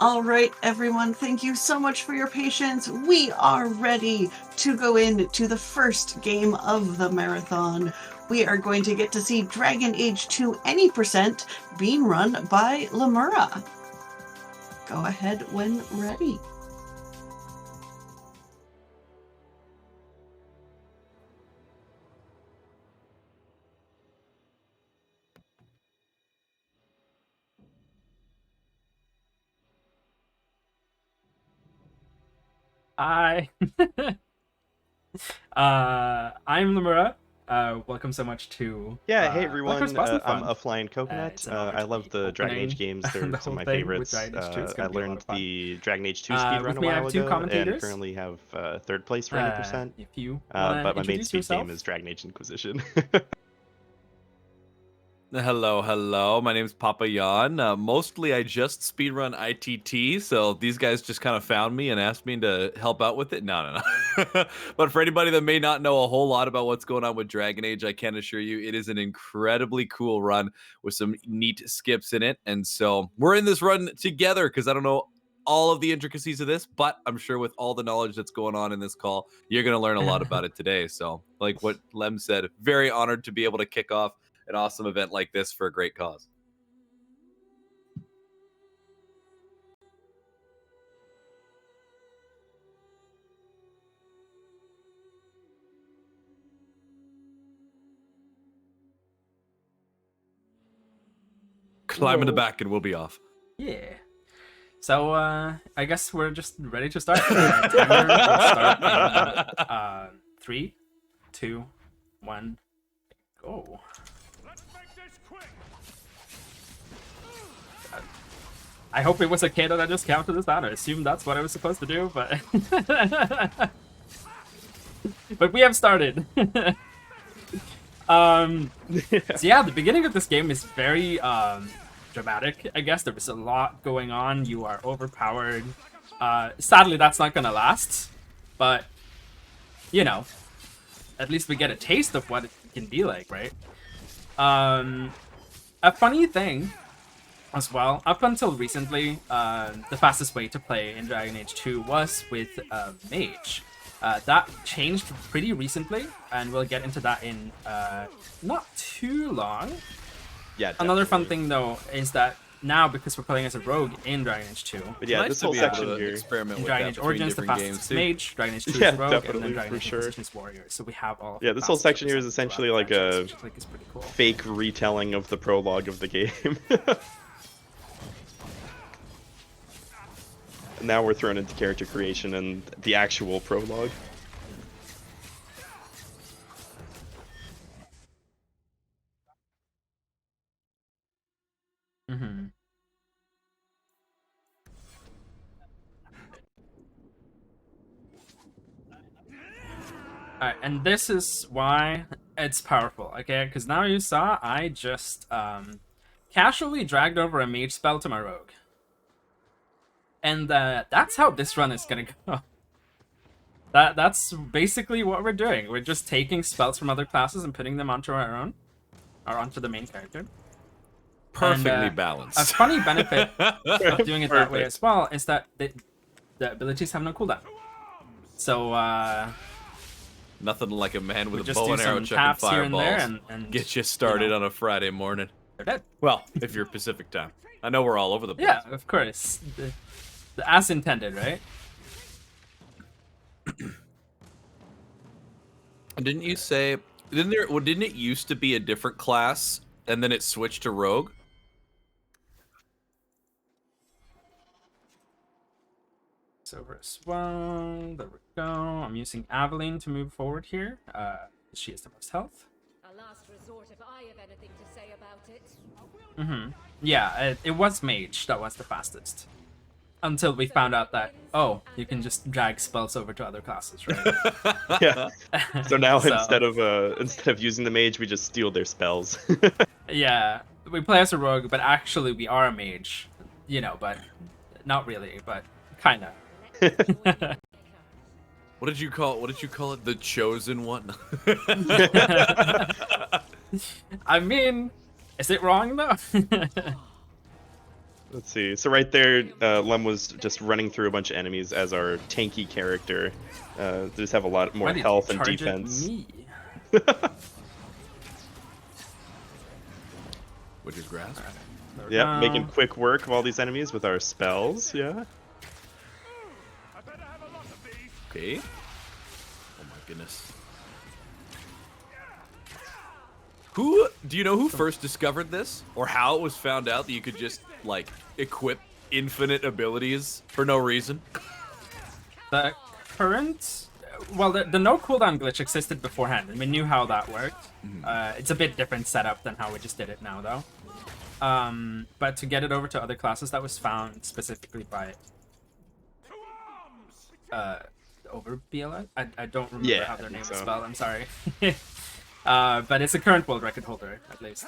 All right, everyone, thank you so much for your patience. We are ready to go into the first game of the marathon. We are going to get to see Dragon Age 2 Any Percent being run by Lemuura. Go ahead when ready. Hi. I'm Lemuura. Welcome so much to Hey everyone, I'm Fun. aflyincoconut. I love the Dragon Age games, they're the some whole of my thing with favorites. Dragon Age 2 is I gonna be a lot learned of fun. the Dragon Age 2 speedrun With a me, I while have two ago, and commentators. currently have third place for any percent. If you wanna but my main introduce speed yourself. game is Dragon Age Inquisition. Hello. My name's PapaYANN. Mostly I just speedrun ITT, so these guys just kind of found me and asked me to help out with it. No. But for anybody that may not know a whole lot about what's going on with Dragon Age, I can assure you it is an incredibly cool run with some neat skips in it. And so we're in this run together because I don't know all of the intricacies of this, but I'm sure with all the knowledge that's going on in this call, you're going to learn a lot about it today. So like what Lem said, very honored to be able to kick off an awesome event like this for a great cause. Climb in the back and we'll be off. Yeah. So I guess we're just ready to start. Timer will start in 3, 2, 1, go. I hope it was okay that I just counted this down. I assume that's what I was supposed to do, but but we have started. So yeah, the beginning of this game is very dramatic. I guess there was a lot going on. You are overpowered. Sadly, that's not gonna last, but you know, at least we get a taste of what it can be like, right? A funny thing as well, up until recently, the fastest way to play in Dragon Age 2 was with Mage. That changed pretty recently, and we'll get into that in not too long. Yeah. Definitely. Another fun thing, though, is that now, because we're playing as a rogue in Dragon Age 2, but yeah, this whole section here. Experiment in with Dragon that Age between Origins, the different fastest games, Mage, Dragon Age 2 Yeah, is Rogue, and definitely, then Dragon for Age sure. Inquisition is Warrior. So we have all of Yeah, the this whole fastest section here is representatives essentially throughout like the a franchise, which I think is pretty cool. fake retelling of the prologue of the game. Now we're thrown into character creation and the actual prologue. Mm-hmm. Alright, and this is why it's powerful, okay? Because now you saw I just casually dragged over a mage spell to my rogue. And that's how this run is gonna go. That's basically what we're doing. We're just taking spells from other classes and putting them onto our own, or onto the main character. Perfectly And, balanced. A funny benefit of doing it that way as well is that the abilities have no cooldown. So nothing like a man with a just bow do and arrow some chucking taps here and there fireballs. and Get you started you know, on a Friday morning. they're dead. Well, if you're Pacific time. I know we're all over the place. Yeah, of course. As intended, right? Didn't you say? Didn't it used to be a different class and then it switched to rogue? Over as well. There we go. I'm using Aveline to move forward here. She has the most health. A last resort if I have anything to say about it. Mm-hmm. Yeah, it was Mage that was the fastest. Until we found out that, oh, you can just drag spells over to other classes, right? Yeah. So now instead of using the mage, we just steal their spells. Yeah, we play as a rogue, but actually we are a mage. You know, but not really, but kinda. What did you call it? The chosen one? I mean, is it wrong though? Let's see. So right there, Lem was just running through a bunch of enemies as our tanky character. They just have a lot more Why did health you and charge at defense. me? Which is grass. There we Yeah, making go. quick work of all these enemies with our spells. Yeah. Okay. Oh my goodness. Who do you know who first discovered this, or how it was found out that you could just like equip infinite abilities for no reason? The current, well, the no cooldown glitch existed beforehand, and we knew how that worked. It's a bit different setup than how we just did it now, though. But to get it over to other classes, that was found specifically by over BLI. I don't remember how their name is spelled. I'm sorry. But it's a current world record holder, at least.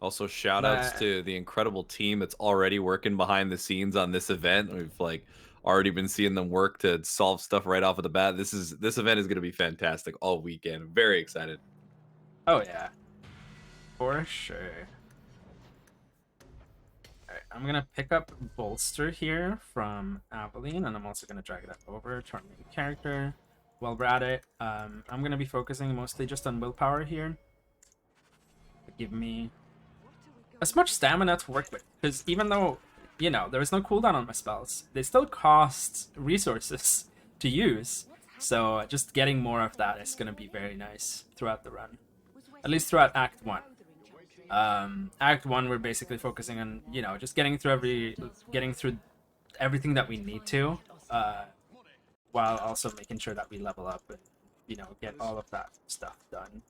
Also, shout outs to the incredible team that's already working behind the scenes on this event. We've like already been seeing them work to solve stuff right off of the bat. This event is going to be fantastic all weekend. Very excited. Oh yeah, for sure. Alright, I'm gonna pick up Bolster here from Aveline, and I'm also gonna drag that over to our main character. While we're at it, I'm gonna be focusing mostly just on willpower here. Give me as much stamina to work with, because even though, you know, there is no cooldown on my spells, they still cost resources to use. So just getting more of that is gonna be very nice throughout the run. At least throughout Act 1. Act 1, we're basically focusing on, you know, just getting through everything that we need to, while also making sure that we level up and, you know, get all of that stuff done.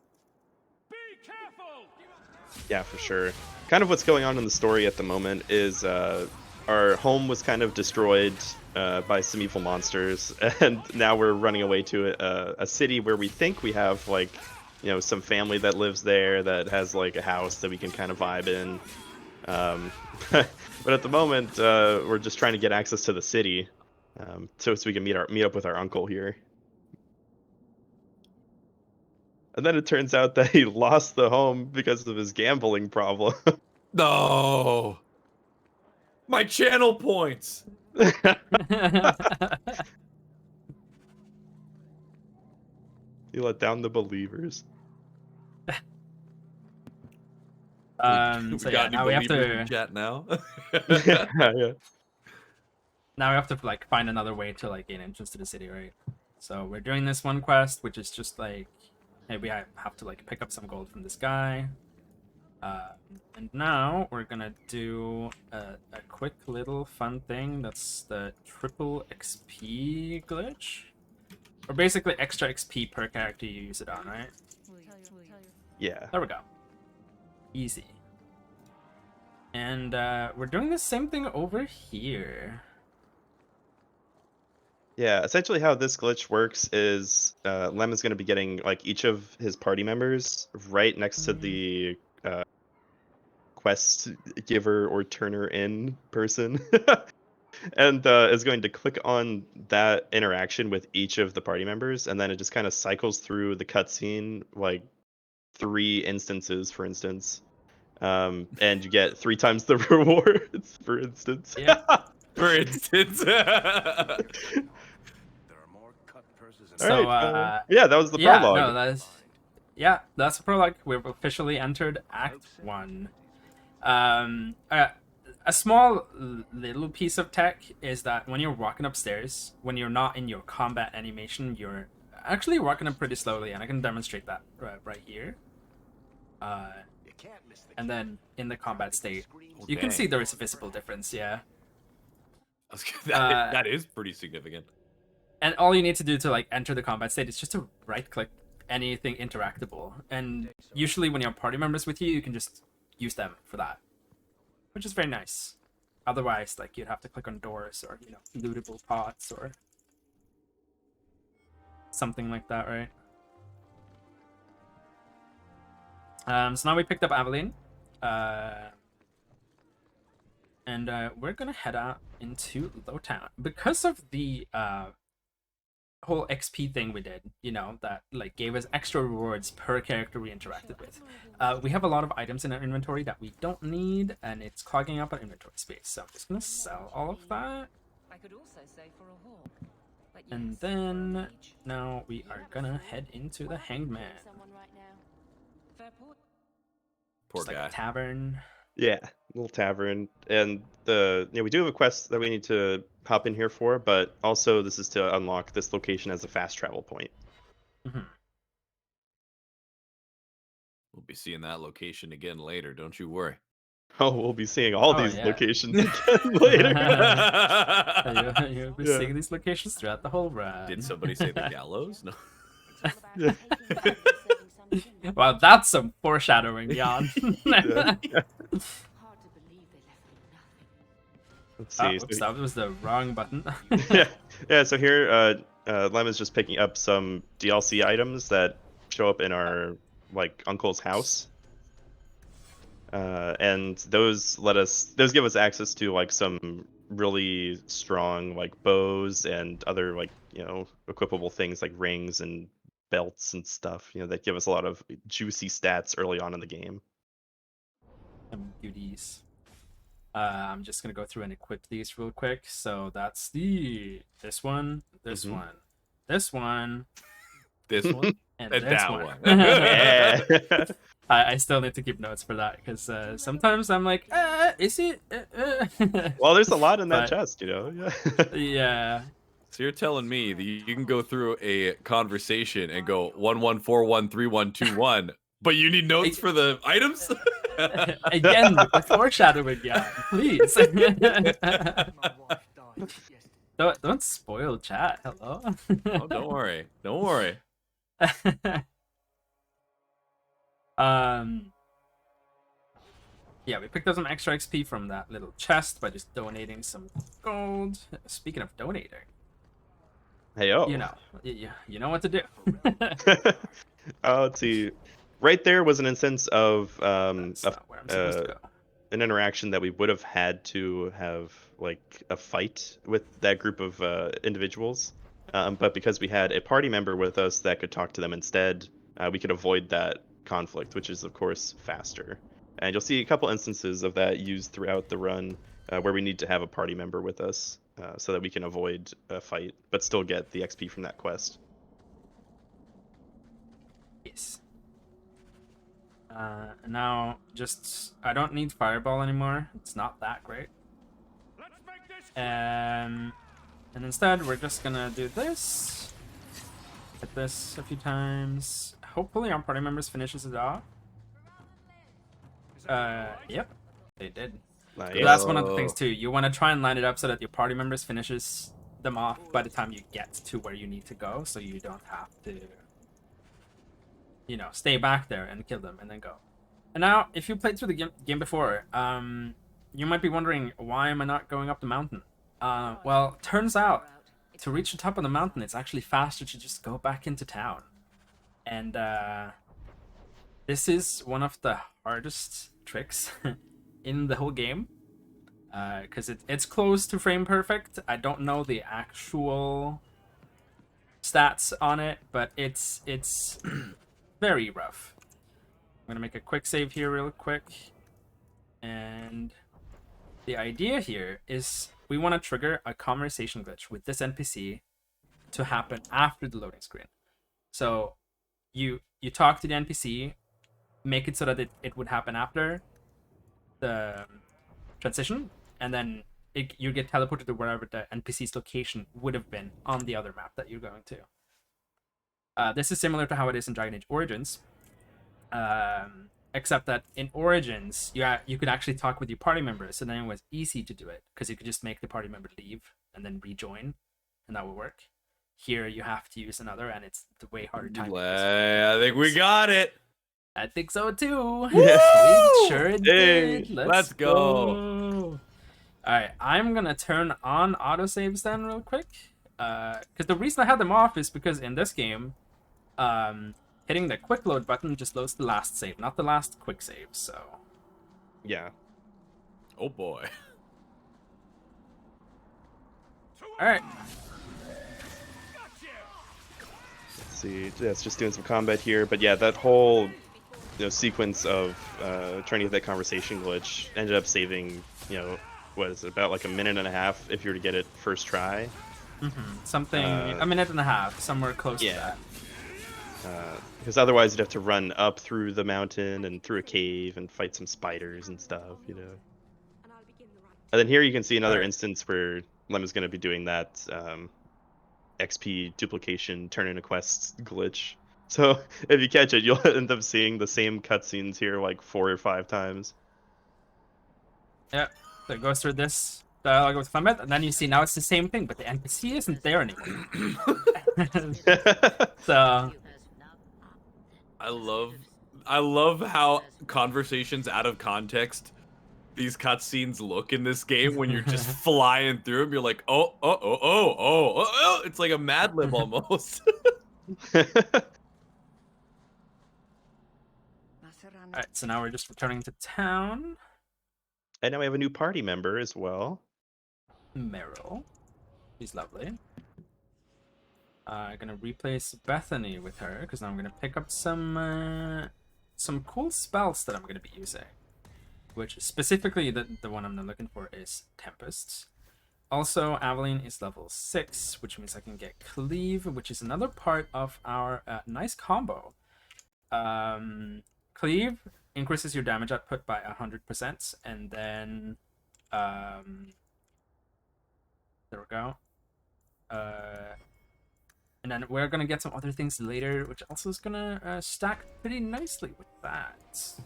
Yeah, for sure. Kind of what's going on in the story at the moment is our home was kind of destroyed by some evil monsters, and now we're running away to a city where we think we have, like, you know, some family that lives there that has like a house that we can kind of vibe in. But at the moment, we're just trying to get access to the city, so we can meet up with our uncle here. And then it turns out that he lost the home because of his gambling problem. No, my channel points. He let down the believers. So yeah, now we have to chat now. Yeah. Now we have to like find another way to like gain entrance to the city, right? So we're doing this one quest, which is just like, hey, we have to like pick up some gold from this guy. And now we're gonna do a quick little fun thing. That's the triple XP glitch, or basically extra XP per character you use it on, right? Yeah. There we go. Easy. And we're doing the same thing over here. Yeah, essentially how this glitch works is Lem is going to be getting like each of his party members right next to the quest giver or turner in person. And is going to click on that interaction with each of the party members, and then it just kind of cycles through the cutscene like 3 instances, for instance. And you get 3 times the rewards, for instance. Yeah. For instance. So, right, yeah, that was the yeah, prologue. No, that's the prologue. We've officially entered Act 1. A small little piece of tech is that when you're walking upstairs, when you're not in your combat animation, you're actually walking up pretty slowly, and I can demonstrate that right here. And then in the combat state, you can see there is a visible difference, yeah. that is pretty significant. And all you need to do to like enter the combat state is just to right-click anything interactable. And usually when you have party members with you, you can just use them for that, which is very nice. Otherwise, like, you'd have to click on doors or, you know, lootable pots or something like that, right? So now we picked up Aveline. And we're gonna head out into Lowtown. Because of the whole XP thing we did, you know, that like gave us extra rewards per character we interacted with. We have a lot of items in our inventory that we don't need, and it's clogging up our inventory space. So I'm just gonna sell all of that. I could also say for a hawk. But And yes, for a then mage. now we are gonna head into the Hanged Man. Someone right now. Fair point. Poor Just like guy. a tavern. Yeah, little tavern, and we do have a quest that we need to hop in here for, but also this is to unlock this location as a fast travel point. Mhm. We'll be seeing that location again later. Don't you worry. Oh, we'll be seeing all Oh, these yeah. locations again later. You'll be Yeah. seeing these locations throughout the whole run. Did somebody say the gallows? No. Yeah. Wow, that's some foreshadowing, Jan. Yeah. Hard to believe they left me nothing. Let's Oh, see. oops, that was the wrong button. Yeah. So here, Lem is just picking up some DLC items that show up in our like uncle's house, and those give us access to like some really strong like bows and other like equipable things like rings and belts and stuff. That give us a lot of juicy stats early on in the game. Some beauties. I'm just gonna go through and equip these real quick. So that's this one, this Mhm. one, this one, This one and and this that one. one. Yeah. I still need to keep notes for that because sometimes I'm like, is it? Well, there's a lot in that But- chest, Yeah. Yeah. So you're telling me that you can go through a conversation and go 11413121, but you need notes for the items? Again with the foreshadowing, yeah. Please. Don't spoil chat. Hello. Oh, don't worry. Don't worry. Yeah, we picked up some extra XP from that little chest by just donating some gold. Speaking of donating, Hey, oh. you know what to do. Let's see. Right there was an instance of That's not where I'm supposed to go. an interaction that we would have had to have like a fight with that group of individuals, but because we had a party member with us that could talk to them instead, we could avoid that conflict, which is of course faster. And you'll see a couple instances of that used throughout the run, where we need to have a party member with us so that we can avoid a fight but still get the XP from that quest. Yes. Now, I don't need Fireball anymore. It's not that great. And instead, we're just gonna do this. Hit this a few times. Hopefully, our party members finishes it off. Yep, they did. Nice. So that's one of the things too. You want to try and line it up so that your party members finishes them off by the time you get to where you need to go, so you don't have to, stay back there and kill them and then go. And now, if you played through the game before, you might be wondering, why am I not going up the mountain? Well, turns out, to reach the top of the mountain, it's actually faster to just go back into town. And this is one of the hardest tricks in the whole game, because it's close to frame perfect. I don't know the actual stats on it, but it's very rough. I'm gonna make a quick save here real quick, and the idea here is we want to trigger a conversation glitch with this NPC to happen after the loading screen. So you talk to the NPC, make it so that it would happen after the transition, and then you get teleported to wherever the NPC's location would have been on the other map that you're going to. This is similar to how it is in Dragon Age Origins, except that in Origins, you could actually talk with your party members, so then it was easy to do it, because you could just make the party member leave and then rejoin, and that would work. Here, you have to use another, and it's the way harder time. I think we got it. I think so too. Yes. We sure did. Let's go. Alright, I'm gonna turn on autosaves then real quick. Because the reason I had them off is because in this game, hitting the quick load button just loads the last save, not the last quick save, so. Yeah. Oh boy. Alright. see. Yeah, it's just doing some combat here, but yeah, that whole sequence of trying to get that conversation glitch ended up saving what is it, about like a minute and a half if you were to get it first try. Something a minute and a half, somewhere close to that. Because otherwise you'd have to run up through the mountain and through a cave and fight some spiders and stuff, And then here you can see another instance where Lem is going to be doing that XP duplication turn in a quest glitch. So if you catch it, you'll end up seeing the same cutscenes here like 4 or 5 times. Yeah, so it goes through this dialogue with Clement, and then you see now it's the same thing, but the NPC isn't there anymore. So I love how conversations out of context these cutscenes look in this game when you're just flying through them. You're like, oh. It's like a Mad Lib almost. Alright, so now we're just returning to town. And now we have a new party member as well. Meryl. She's lovely. Gonna replace Bethany with her, because now I'm gonna pick up some cool spells that I'm gonna be using. Which, specifically, the one I'm looking for is Tempests. Also, Aveline is level 6, which means I can get Cleave, which is another part of our nice combo. Cleave increases your damage output by 100%, and then there we go. And then we're gonna get some other things later, which also is gonna stack pretty nicely with that.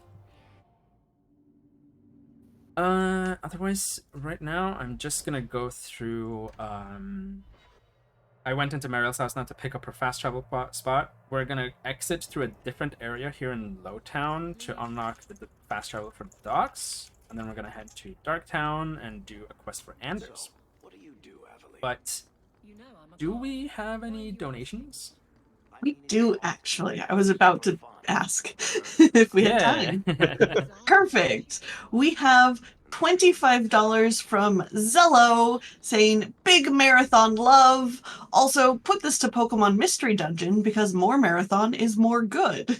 Otherwise, right now I'm just gonna go through. I went into Meryl's house now to pick up her fast travel spot. We're gonna exit through a different area here in Lowtown to unlock the fast travel for the docks, and then we're gonna head to Darktown and do a quest for Anders. What do you do, Aveline? But do we have any donations? We do, actually. I was about to ask if we had time. Perfect. We have $25 from Zello saying big marathon love. Also, put this to Pokemon Mystery Dungeon because more marathon is more good.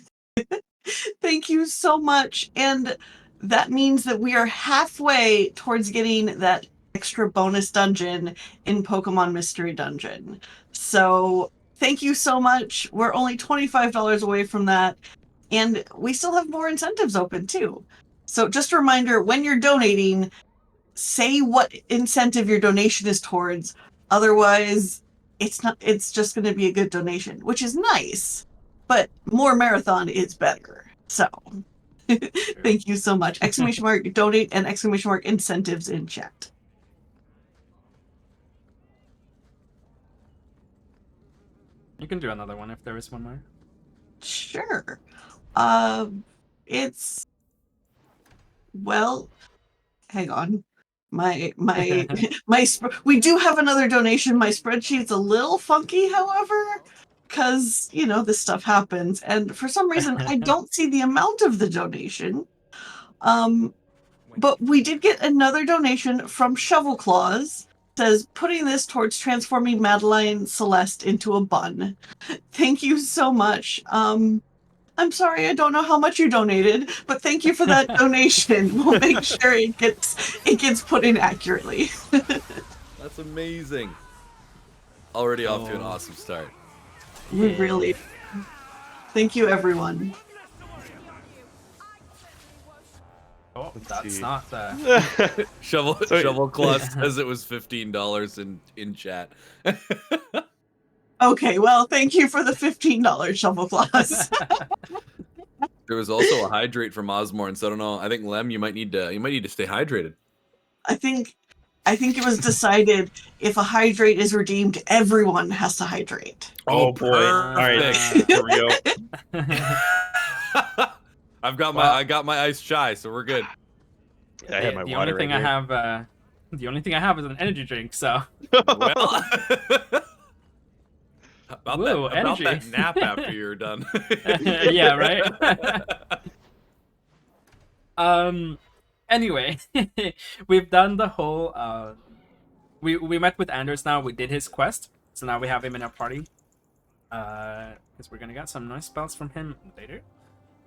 Thank you so much. And that means that we are halfway towards getting that extra bonus dungeon in Pokemon Mystery Dungeon. So thank you so much. We're only $25 away from that. And we still have more incentives open too. So just a reminder, when you're donating, say what incentive your donation is towards. Otherwise, it's just going to be a good donation, which is nice. But more marathon is better. So thank you so much. Exclamation mark donate and exclamation mark incentives in chat. You can do another one if there is one more. Sure. It's, well, hang on. We do have another donation. My spreadsheet's a little funky, however, because, this stuff happens. And for some reason, I don't see the amount of the donation. But we did get another donation from Shovel Claws. Says, putting this towards transforming Madeline Celeste into a bun. Thank you so much. I'm sorry, I don't know how much you donated, but thank you for that donation. We'll make sure it gets put in accurately. That's amazing. Already off to an awesome start. We really. Thank you, everyone. Oh, that's not that. Shovel Claw says it was $15 in chat. Okay, well, thank you for the $15 Shovel Claws. There was also a hydrate from Osmorn, so I don't know. I think Lem, you might need to stay hydrated. I think it was decided if a hydrate is redeemed, everyone has to hydrate. Oh boy! All right, here we go. I got my iced chai, so we're good. I have my the water only thing right I have, the only thing I have is an energy drink. So well, about energy. that nap after you're done. Yeah, right. Anyway, we've done the whole. We met with Anders now. We did his quest, so now we have him in our party. because we're gonna get some nice spells from him later.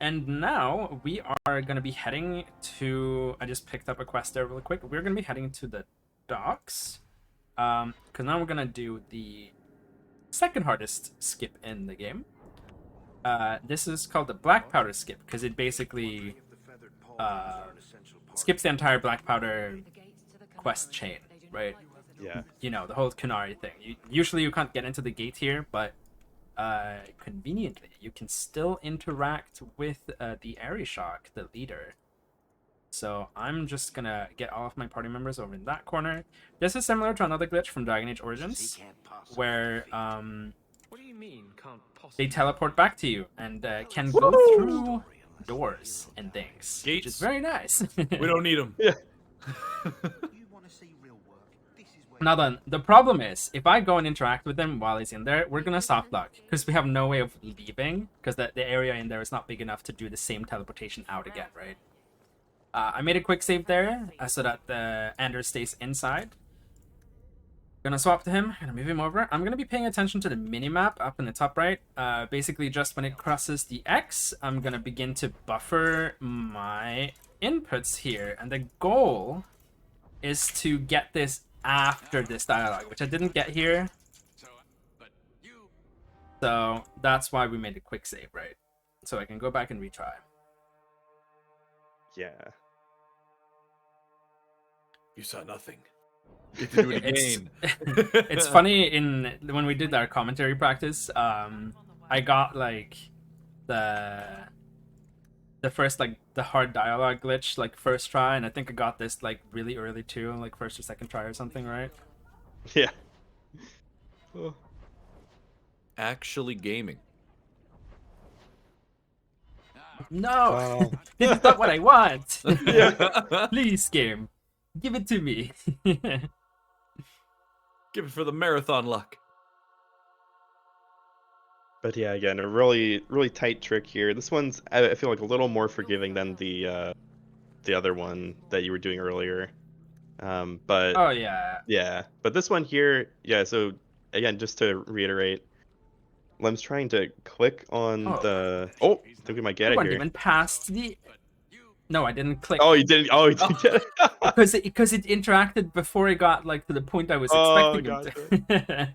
And now we are gonna be heading to. I just picked up a quest there really quick. We're gonna be heading to the docks, because now we're gonna do the second hardest skip in the game. This is called the Black Powder skip because it basically skips the entire Black Powder quest chain, right? Yeah. You know, the whole Kunari thing. Usually you can't get into the gate here, but conveniently you can still interact with the Arishock, the leader. So I'm just gonna get all of my party members over in that corner. This is similar to another glitch from Dragon Age Origins, where What do you mean, can't they possibly? teleport back to you and can go through doors and things, which is Gates. very nice. We don't need them. Yeah. Now then, the problem is, if I go and interact with him while he's in there, we're gonna soft lock, because we have no way of leaving, because the area in there is not big enough to do the same teleportation out again, right? I made a quick save there, so that Anders stays inside. Gonna swap to him, gonna move him over. I'm gonna be paying attention to the minimap up in the top right. Basically, just when it crosses the X, I'm gonna begin to buffer my inputs here, and the goal is to get this after this dialogue, which I didn't get here. So that's why we made a quick save, right? So I can go back and retry. Yeah. You saw nothing. You have to do it It's, again. it's funny, when we did our commentary practice, I got like the first, like, the hard dialogue glitch, like, first try, and I think I got this like really early too, like first or second try or something, right? Yeah. Oh. Actually gaming. No, this is not what I want. Yeah. Please, game, give it to me. Give it for the marathon luck. But yeah, again, a really, really tight trick here. This one's, I feel like, a little more forgiving than the other one that you were doing earlier. But Oh yeah. yeah, but this one here, yeah. So again, just to reiterate, Lem's trying to click on Oh. the. Oh, I think we might get I it wasn't here. even past the. No, I didn't click. Oh, you didn't. Oh, you didn't get it. because it interacted before it got like to the point I was Oh, expecting it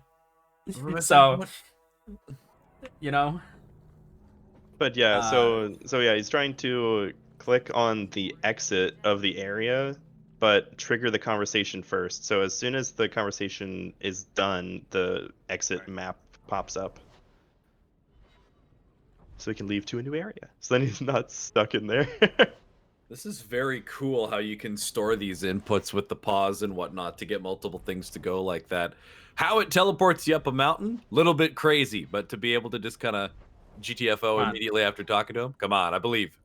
to. So, you know. But yeah, so yeah, he's trying to click on the exit of the area, but trigger the conversation first. So as soon as the conversation is done, the exit map pops up. So he can leave to a new area. So then he's not stuck in there. This is very cool how you can store these inputs with the pause and whatnot to get multiple things to go like that. How it teleports you up a mountain, little bit crazy, but to be able to just kind of GTFO immediately after talking to him, come on, I believe.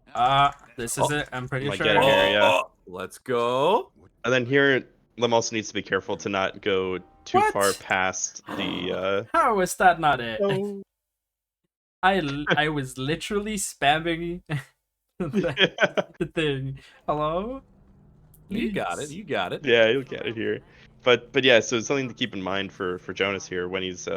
This is it. I'm pretty Might sure. get it here, yeah. Let's go. And then here, Lem also needs to be careful to not go too What? far past the. How is that not it? Oh. I was literally spamming the thing. Hello? You got it. Please. You got it. Yeah, you'll get it here. But yeah, so it's something to keep in mind for Jonas here when he's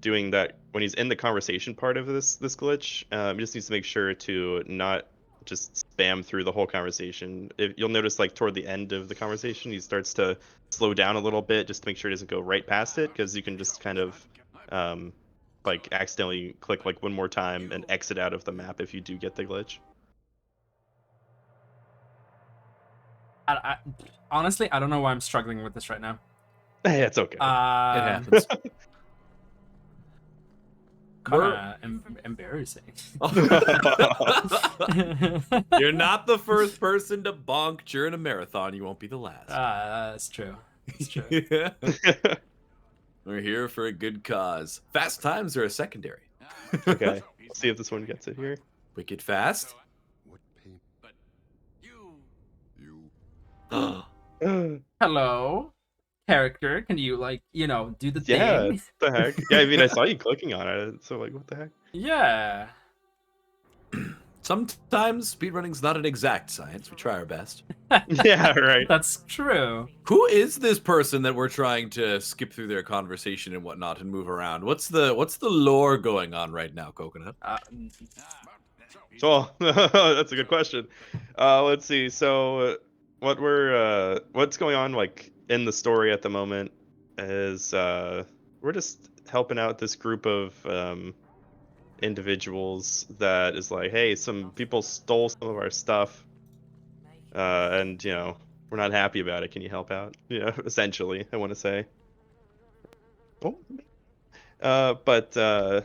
doing that, when he's in the conversation part of this glitch. He just needs to make sure to not just spam through the whole conversation. You'll notice, like, toward the end of the conversation, he starts to slow down a little bit just to make sure he doesn't go right past it, because you can just kind of like accidentally click like one more time and exit out of the map if you do get the glitch. Honestly, I don't know why I'm struggling with this right now. Hey, it's okay. It happens. Kinda embarrassing. You're not the first person to bonk during a marathon. You won't be the last. That's true. That's true. Yeah. We're here for a good cause. Fast times are a secondary. Okay, let's see if this one gets it here. Wicked fast. Hello, character. Can you, like, you know, do the Yeah, thing? what the heck? Yeah, I mean, I saw you clicking on it, so like, what the heck? Yeah. Sometimes speedrunning's not an exact science. We try our best. Yeah, right. That's true. Who is this person that we're trying to skip through their conversation and whatnot and move around? What's the lore going on right now, Coconut? So that's a good question. Let's see. So what's going on like in the story at the moment is we're just helping out this group of individuals that is like, hey, some people stole some of our stuff, and we're not happy about it. Can you help out? Essentially, I want to say. Oh, but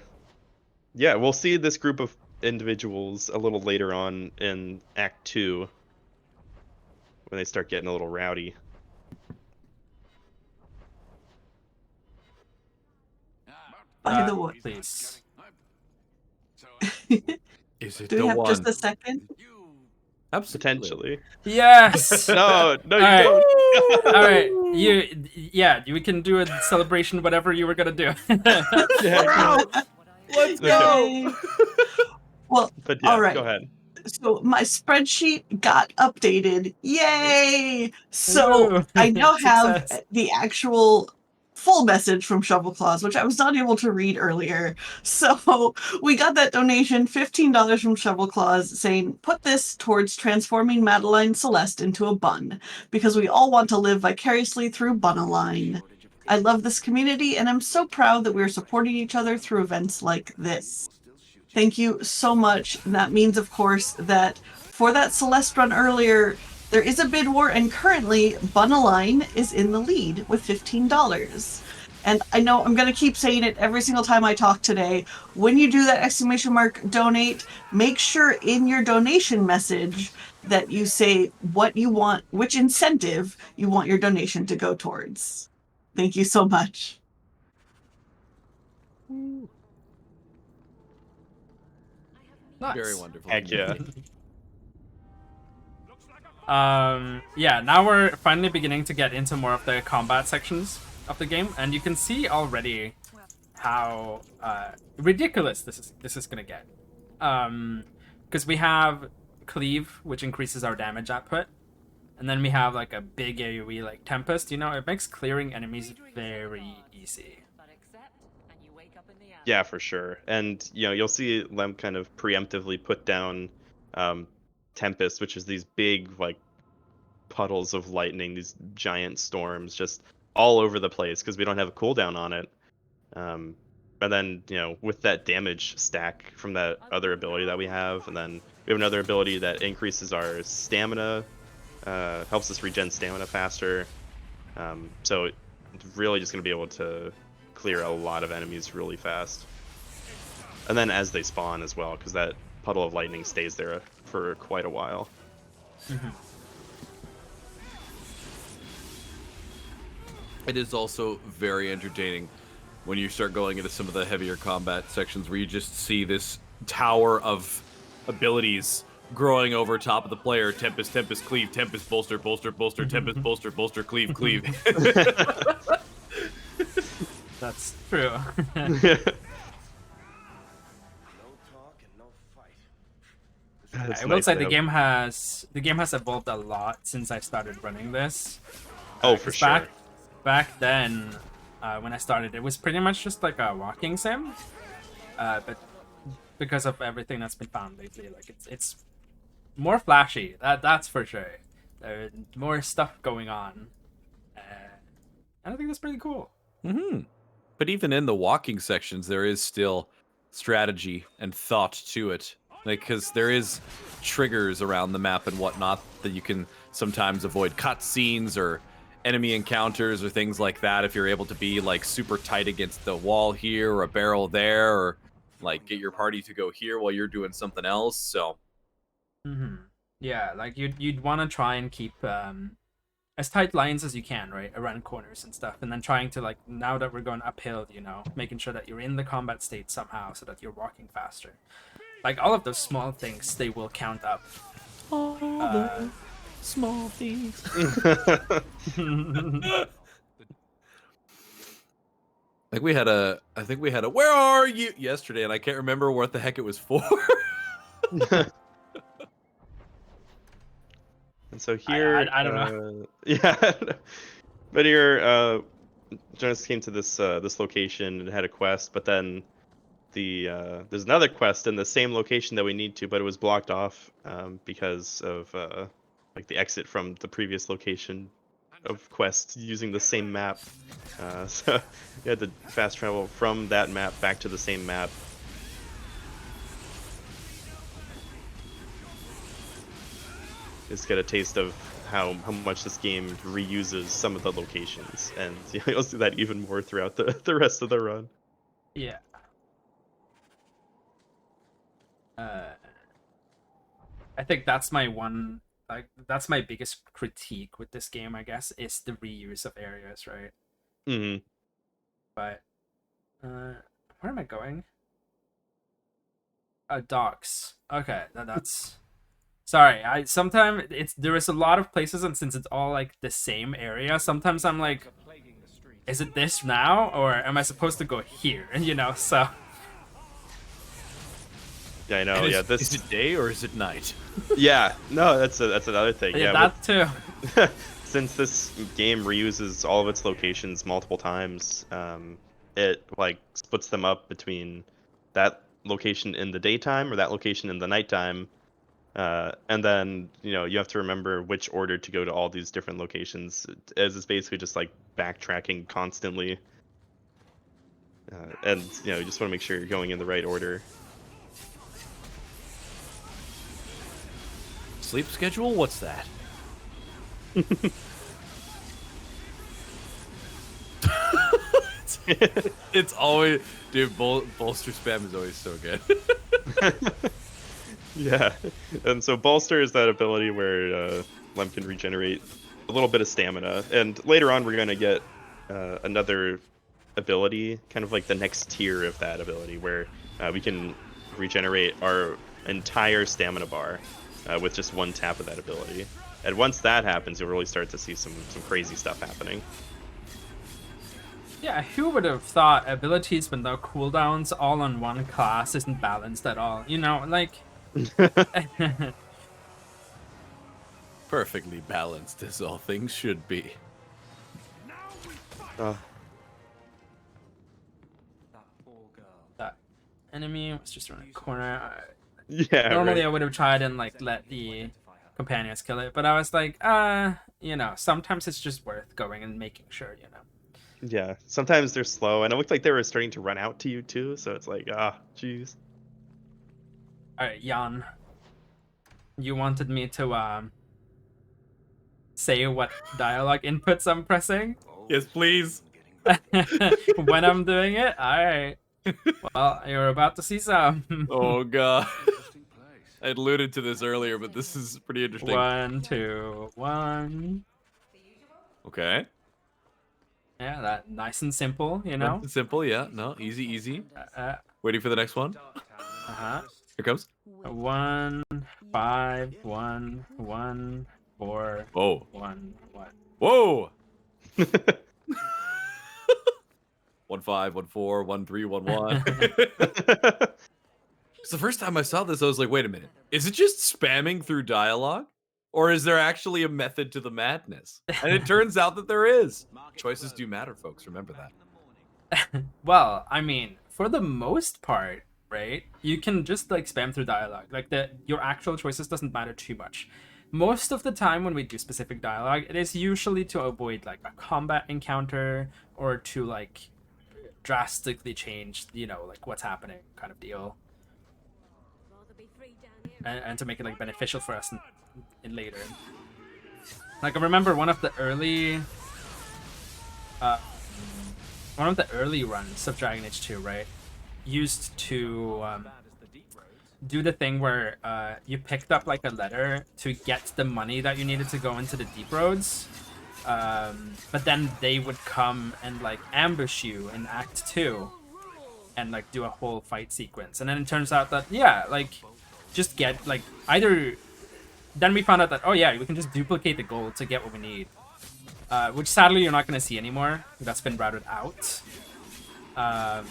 yeah, we'll see this group of individuals a little later on in Act 2 when they start getting a little rowdy. By the way, Please. Is it do we the have one? just a second? Absolutely. Potentially. Yes. No, you right. don't. All right, we can do a celebration, whatever you were gonna do. Yeah, Let's Okay. go. Yay. Well, but yeah, all right. go ahead. So my spreadsheet got updated. Yay! So Woo. I now have Success. the actual full message from Shovel Claus, which I was not able to read earlier. So we got that donation, $15 from Shovel Claus, saying, put this towards transforming Madeline Celeste into a bun, because we all want to live vicariously through Bunaline. I love this community, and I'm so proud that we're supporting each other through events like this. Thank you so much. And that means, of course, that for that Celeste run earlier, there is a bid war, and currently Bunaline is in the lead with $15. And I know I'm going to keep saying it every single time I talk today. When you do that exclamation mark donate, make sure in your donation message that you say what you want, which incentive you want your donation to go towards. Thank you so much. Nice. Very wonderful. Heck yeah. Yeah, now we're finally beginning to get into more of the combat sections of the game, and you can see already how ridiculous this is gonna get. Because we have Cleave, which increases our damage output, and then we have like a big AoE like Tempest. It makes clearing enemies very easy. Yeah, for sure. And you'll see Lem kind of preemptively put down Tempest, which is these big like puddles of lightning, these giant storms just all over the place because we don't have a cooldown on it. And then with that damage stack from that other ability that we have, and then we have another ability that increases our stamina, helps us regen stamina faster. So it's really just going to be able to clear a lot of enemies really fast. And then as they spawn as well, because that puddle of lightning stays there for quite a while. It is also very entertaining when you start going into some of the heavier combat sections where you just see this tower of abilities growing over top of the player. Tempest, Tempest, Cleave, Tempest, Bolster, Bolster, Bolster, Tempest, Bolster, Bolster, Cleave, Cleave. That's true. I will say the game has evolved a lot since I started running this. Oh, for sure. Back then, when I started, it was pretty much just like a walking sim. But because of everything that's been found lately, like it's more flashy. That's for sure. There's more stuff going on, and I think that's pretty cool. But even in the walking sections, there is still strategy and thought to it. Like, because there is triggers around the map and whatnot that you can sometimes avoid cutscenes or enemy encounters or things like that if you're able to be like super tight against the wall here or a barrel there, or like get your party to go here while you're doing something else. So yeah, like you'd want to try and keep as tight lines as you can, right, around corners and stuff, and then trying to, like, now that we're going uphill, making sure that you're in the combat state somehow so that you're walking faster. Like, all of those small things, they will count up. all the small things. I think we had a where are you yesterday, and I can't remember what the heck it was for. And so here, I don't know. Yeah, but here, Jonas came to this location and had a quest, but then there's another quest in the same location that we need to, but it was blocked off because of like the exit from the previous location of quest using the same map. So you had to fast travel from that map back to the same map. Just get a taste of how much this game reuses some of the locations, and you'll see that even more throughout the rest of the run. Yeah. I think that's my one, like, that's my biggest critique with this game, I guess, is the reuse of areas, right? Mm-hmm. But, where am I going? Docks. Okay, that's... Sorry, sometimes there is a lot of places, and since it's all, like, the same area, sometimes I'm like, is it this now, or am I supposed to go here? You know, so... Yeah, I know. And Yeah, is it day or is it night? Yeah, no, that's another thing. Yeah, Yeah, that too. since this game reuses all of its locations multiple times, it like splits them up between that location in the daytime or that location in the nighttime, and then you have to remember which order to go to all these different locations, as it's basically just like backtracking constantly, and you just want to make sure you're going in the right order. Sleep schedule? What's that? It's always, dude. Bolster spam is always so good. Yeah, and so Bolster is that ability where Lem can regenerate a little bit of stamina, and later on we're gonna get another ability, kind of like the next tier of that ability, where we can regenerate our entire stamina bar with just one tap of that ability. And once that happens, you'll really start to see some crazy stuff happening. Yeah, who would have thought abilities with no cooldowns all on one class isn't balanced at all? You know, like... Perfectly balanced, as all things should be. That poor girl. That enemy was just around the corner. Yeah. Normally right. I would have tried and like let the companions kill it, but I was like, sometimes it's just worth going and making sure, Yeah, sometimes they're slow, and it looked like they were starting to run out to you too, so it's like, jeez. Alright, Jan. You wanted me to say what dialogue inputs I'm pressing? Yes, please. When I'm doing it? Alright. Well, you're about to see some. Oh god. I alluded to this earlier, but this is pretty interesting. 1, 2, 1. Okay. Yeah, that nice and simple, Nice and simple, yeah. No, easy. Waiting for the next one. Uh-huh. Here comes. 1, 5, 1, 1, 4, Whoa. 1, 1. Whoa! 1 5 1 4 1 3 1 1. It's the first time I saw this, I was like, wait a minute. Is it just spamming through dialogue? Or is there actually a method to the madness? And it turns out that there is. Choices do matter, folks. Remember that. Well, I mean, for the most part, right? You can just like spam through dialogue. Like your actual choices doesn't matter too much. Most of the time when we do specific dialogue, it is usually to avoid like a combat encounter or to like drastically change, like what's happening kind of deal. And to make it like beneficial for us in later. Like I remember one of the early runs of Dragon Age 2, right, used to do the thing where you picked up like a letter to get the money that you needed to go into the deep roads, but then they would come and like ambush you in Act 2 and like do a whole fight sequence, and then it turns out that just get like either. Then we found out that we can just duplicate the gold to get what we need, which sadly you're not going to see anymore. That's been routed out. No,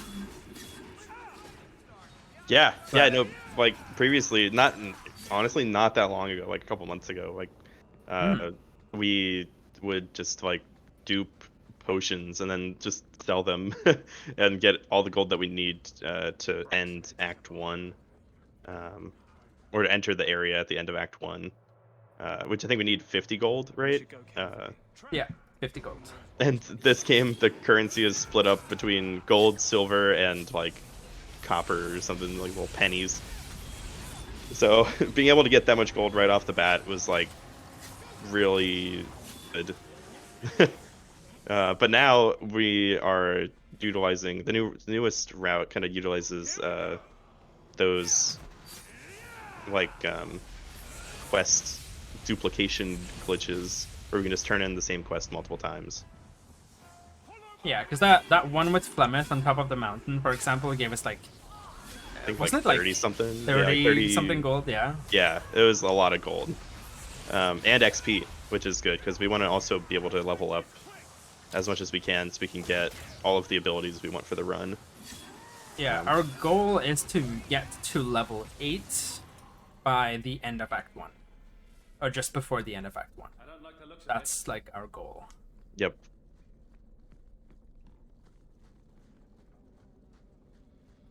like previously, honestly not that long ago, like a couple months ago, like we would just like dupe potions and then just sell them and get all the gold that we need to end Act 1, or to enter the area at the end of Act 1, which I think we need 50 gold, right? Yeah, 50 gold. And this game, the currency is split up between gold, silver, and like copper or something, like little pennies. So being able to get that much gold right off the bat was like really good. But now we are utilizing the newest route. Kind of utilizes those like quest duplication glitches, where we can just turn in the same quest multiple times. Yeah, because that one with Flemeth on top of the mountain, for example, gave us like, I think wasn't like it 30 something. 30, yeah, 30 something gold, yeah. Yeah, it was a lot of gold, and XP, which is good because we want to also be able to level up as much as we can, so we can get all of the abilities we want for the run. Yeah, our goal is to get to level 8 by the end of Act 1. Or just before the end of Act 1. That's like our goal. Yep.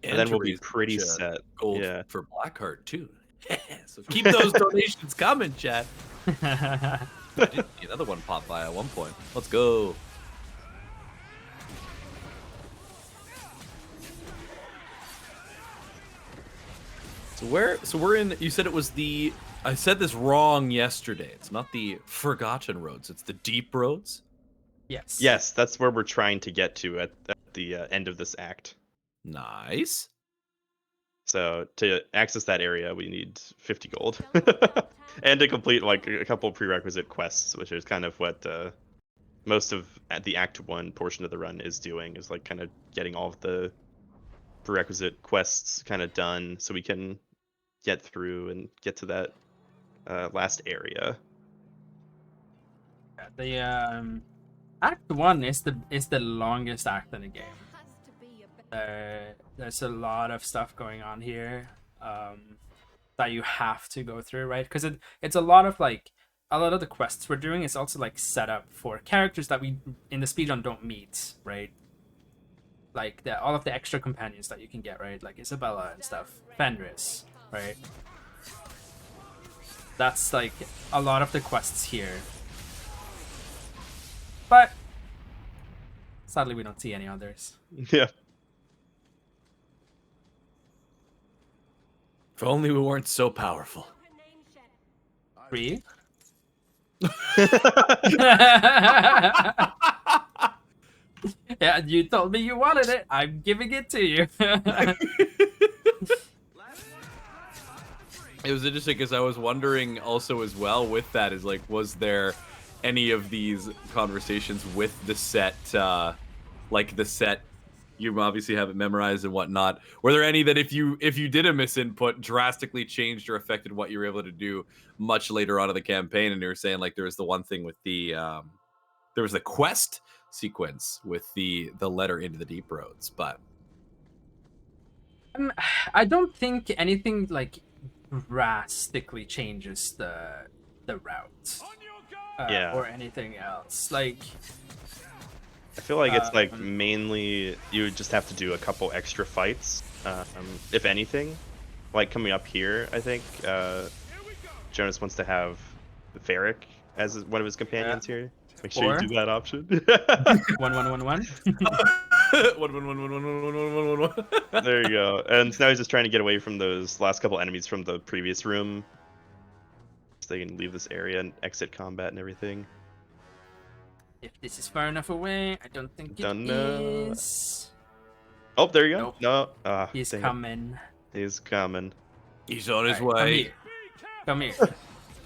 And then we'll be pretty set. Gold Yeah. for Blackheart too. So keep those donations coming, chat. I did see another one pop by at one point. Let's go. So we're in. You said it was the. I said this wrong yesterday. It's not the Forgotten Roads. It's the Deep Roads. Yes. Yes, that's where we're trying to get to at the end of this act. Nice. So to access that area, we need 50 gold, and to complete like a couple prerequisite quests, which is kind of what most of the Act 1 portion of the run is doing. Is like kind of getting all of the prerequisite quests kind of done, so we can get through and get to that last area. The Act 1 is the longest act in the game. There's a lot of stuff going on here that you have to go through, right? Because it's a lot of like a lot of the quests we're doing is also like set up for characters that we in the speedrun don't meet, right? Like all of the extra companions that you can get, right? Like Isabella and stuff, Fenris, right? That's like a lot of the quests here. But sadly, we don't see any others. Yeah. If only we weren't so powerful. 3. Yeah, you told me you wanted it. I'm giving it to you. It was interesting because I was wondering also as well with that is like, was there any of these conversations with the set, like the set, you obviously have it memorized and whatnot. Were there any that if you did a misinput drastically changed or affected what you were able to do much later on in the campaign? And you were saying like there was the one thing with the, there was the quest sequence with the letter into the Deep Roads, but I don't think anything like drastically changes the route or anything else. Like I feel like it's like mainly you would just have to do a couple extra fights, if anything. Like coming up here, I think Jonas wants to have Varric as one of his companions here. Make sure you do that option. 1-1-1-1. There you go. And now he's just trying to get away from those last couple enemies from the previous room, so they can leave this area and exit combat and everything. If this is far enough away, I don't think it is. Oh, there you go. Nope. No, he's coming. He's coming. He's on his way. Come here.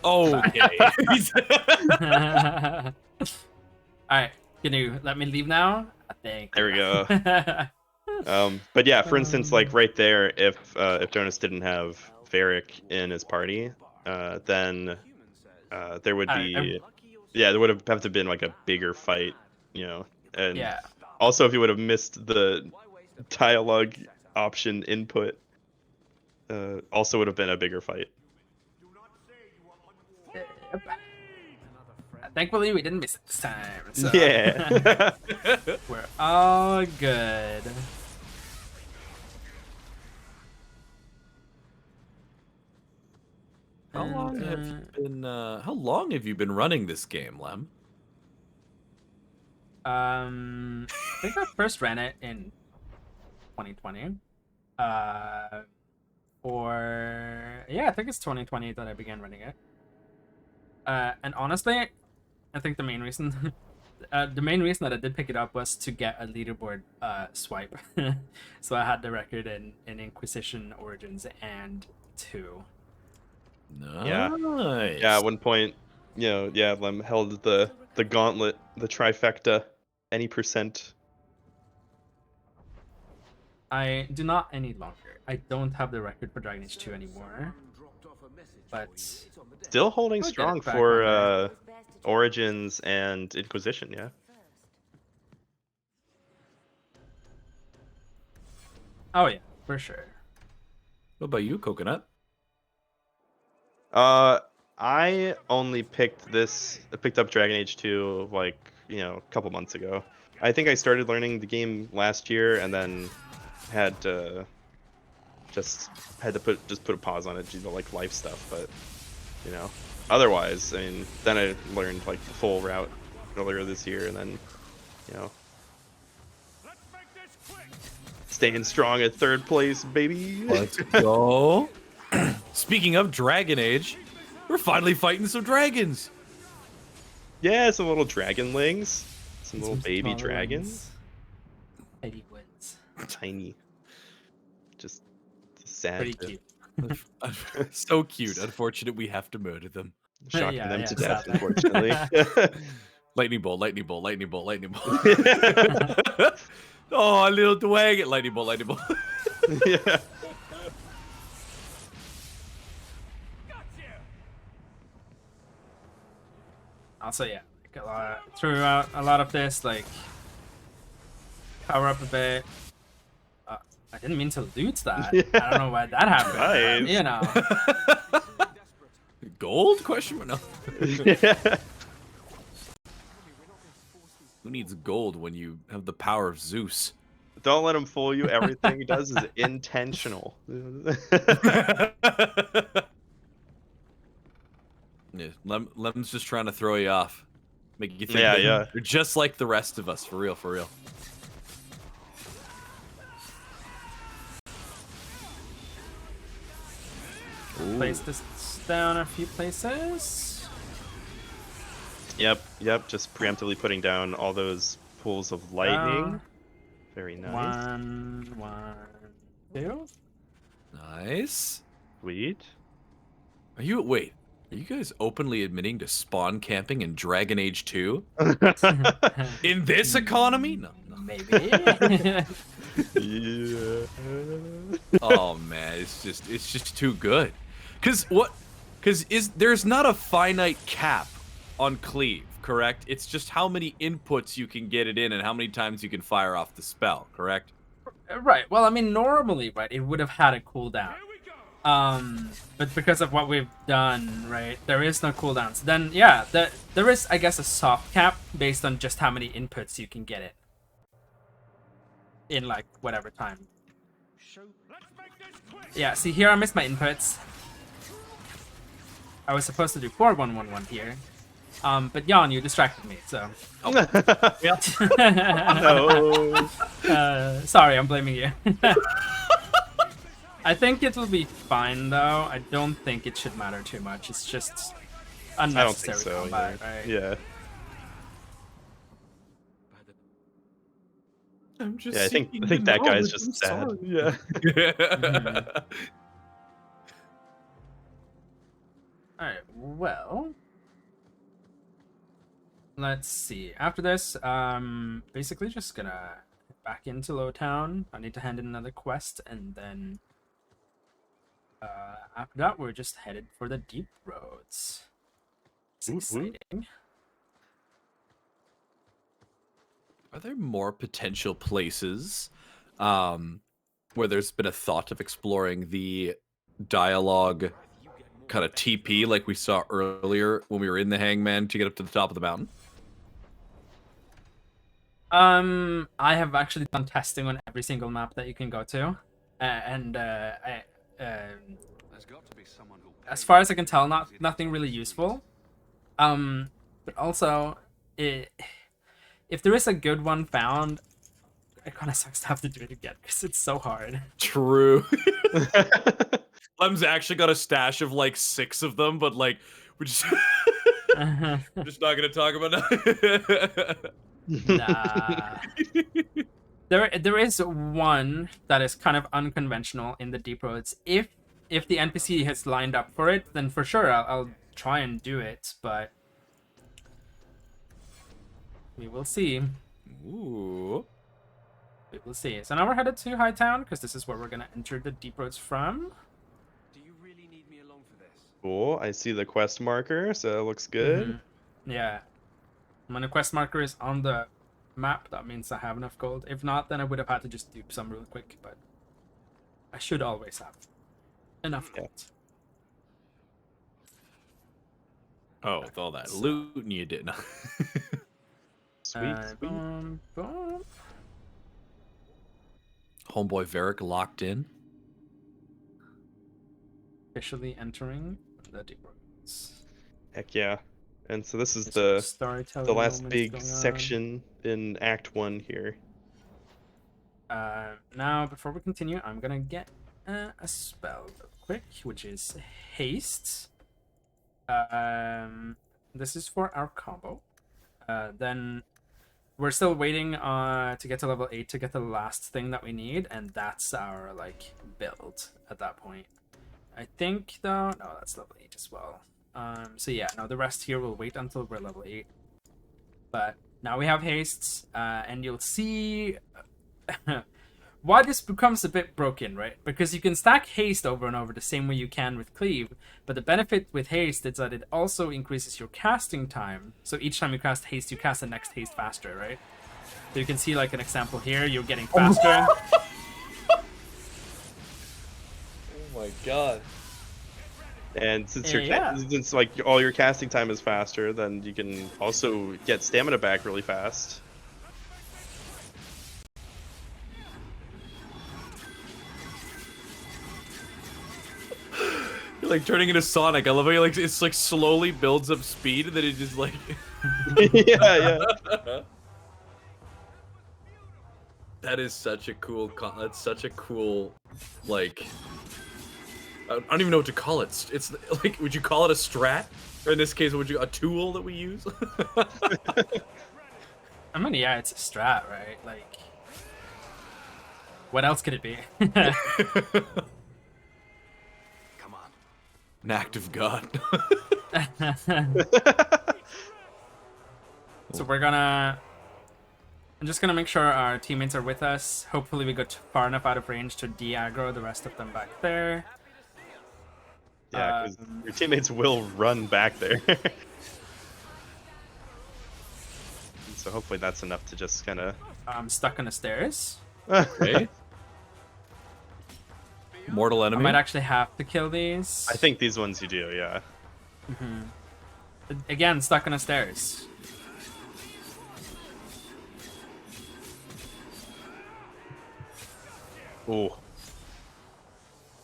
Okay. Alright, can you let me leave now? Thank you. There we go. But yeah, for instance, like right there, if Jonas didn't have Varric in his party, then there would be, there would have to have been like a bigger fight, you know. And also, if you would have missed the dialogue option input, also would have been a bigger fight. thankfully we didn't miss it this time. So Yeah. we're all good. How long have you been? How long have you been running this game, Lem? I think I first ran it in 2020. I think it's 2020 that I began running it. And honestly, I think the main reason, that I did pick it up was to get a leaderboard swipe. So I had the record in Inquisition Origins and 2. Yeah. Nice. Yeah, at one point, Lem held the gauntlet, the trifecta, any percent. I do not any longer. I don't have the record for Dragon Age 2 anymore. But Still holding I'll get strong it back for one day. Origins and Inquisition, yeah. Oh yeah, for sure. What about you, Coconut? I only picked up Dragon Age 2 like, a couple months ago. I think I started learning the game last year and then had to put a pause on it due to like life stuff, but otherwise, I mean, then I learned like the full route earlier this year, and then staying strong at 3rd place, baby. Let's go. Speaking of Dragon Age, we're finally fighting some dragons. Yeah, some little dragonlings, some little baby small dragons, Tiny ones. tiny, just sad. Pretty cute. So cute. Unfortunate we have to murder them. Shocking Yeah, them yeah, to death, sadly. unfortunately. Lightning bolt, lightning bolt, lightning bolt, lightning bolt. Oh, a little dragon. Lightning bolt, lightning bolt. Yeah. Also, yeah, like throughout a lot of this, like power up a bit. I didn't mean to loot that. I don't know why that happened. Nice. But, you know. Gold? Question mark? No. Yeah. Who needs gold when you have the power of Zeus? Don't let him fool you. Everything he does is intentional. Yeah, Lem's just trying to throw you off. Make you think Yeah, that yeah. you're just like the rest of us. For real, for real. Place this down a few places. Yep. Just preemptively putting down all those pools of lightning. Very nice. 1, 2. Nice. Sweet. Are you guys openly admitting to spawn camping in Dragon Age 2? In this economy? No. Maybe. Yeah. Oh man, it's just too good. Cause there's not a finite cap on cleave, correct? It's just how many inputs you can get it in and how many times you can fire off the spell, correct? Right. Well, I mean, normally, right, it would have had a cooldown. But because of what we've done, right, there is no cooldowns. Then, yeah, there is, I guess, a soft cap based on just how many inputs you can get it in, like, whatever time. Yeah, see, here I missed my inputs. I was supposed to do 4-1-1-1 here. But Jan, you distracted me, so. No. Sorry, I'm blaming you. I think it will be fine, though. I don't think it should matter too much. It's just unnecessary combat, right? Yeah. I'm just Yeah, I think that guy's just sad. Yeah. Alright, well. Let's see. After this, basically just gonna head back into Lowtown. I need to hand in another quest, and then after that, we're just headed for the deep roads. It's exciting. Are there more potential places where there's been a thought of exploring the dialogue kind of TP like we saw earlier when we were in the Hangman to get up to the top of the mountain? I have actually done testing on every single map that you can go to, and as far as I can tell, nothing really useful. But also, if there is a good one found, it kind of sucks to have to do it again because it's so hard. True. Lem's actually got a stash of like 6 of them, but like we're just we're just not gonna talk about that. Nah. There is one that is kind of unconventional in the deep roads. If the NPC has lined up for it, then for sure I'll try and do it, but we will see. Ooh. We will see. So now we're headed to Hightown because this is where we're gonna enter the deep roads from. Do you really need me along for this? Cool. I see the quest marker, so it looks good. Mm-hmm. Yeah. When the quest marker is on the map, that means I have enough gold. If not, then I would have had to just dupe some real quick, but I should always have enough gold. Oh, with all that loot you did. Sweet, sweet. Boom. Homeboy Varric locked in. Officially entering the deep roads. Heck yeah. And so this is There's some storytelling the last moments big going on. section in Act 1 here. Now, before we continue, I'm gonna get a spell real quick, which is haste. This is for our combo. Then we're still waiting to get to level 8 to get the last thing that we need, and that's our like build at that point. I think though, no, that's level 8 as well. So yeah, no, the rest here will wait until we're level 8. But now we have hastes, and you'll see why this becomes a bit broken, right? Because you can stack haste over and over the same way you can with cleave, but the benefit with haste is that it also increases your casting time. So each time you cast haste, you cast the next haste faster, right? So you can see like an example here, you're getting faster. Oh my god. And since since like all your casting time is faster, then you can also get stamina back really fast. You're like turning into Sonic. I love how like it's like slowly builds up speed and then it just like yeah. That is such a cool that's such a cool like I don't even know what to call it. It's like, would you call it a strat? Or in this case, would you a tool that we use? I mean, yeah, it's a strat, right? Like, what else could it be? Come on. An act of God. So I'm just gonna make sure our teammates are with us. Hopefully we got far enough out of range to de-aggro the rest of them back there. Yeah, because your teammates will run back there. So hopefully that's enough to just kind of... I'm stuck on the stairs. Okay. Mortal enemy. I might actually have to kill these. I think these ones you do, yeah. Again, stuck on the stairs. Ooh.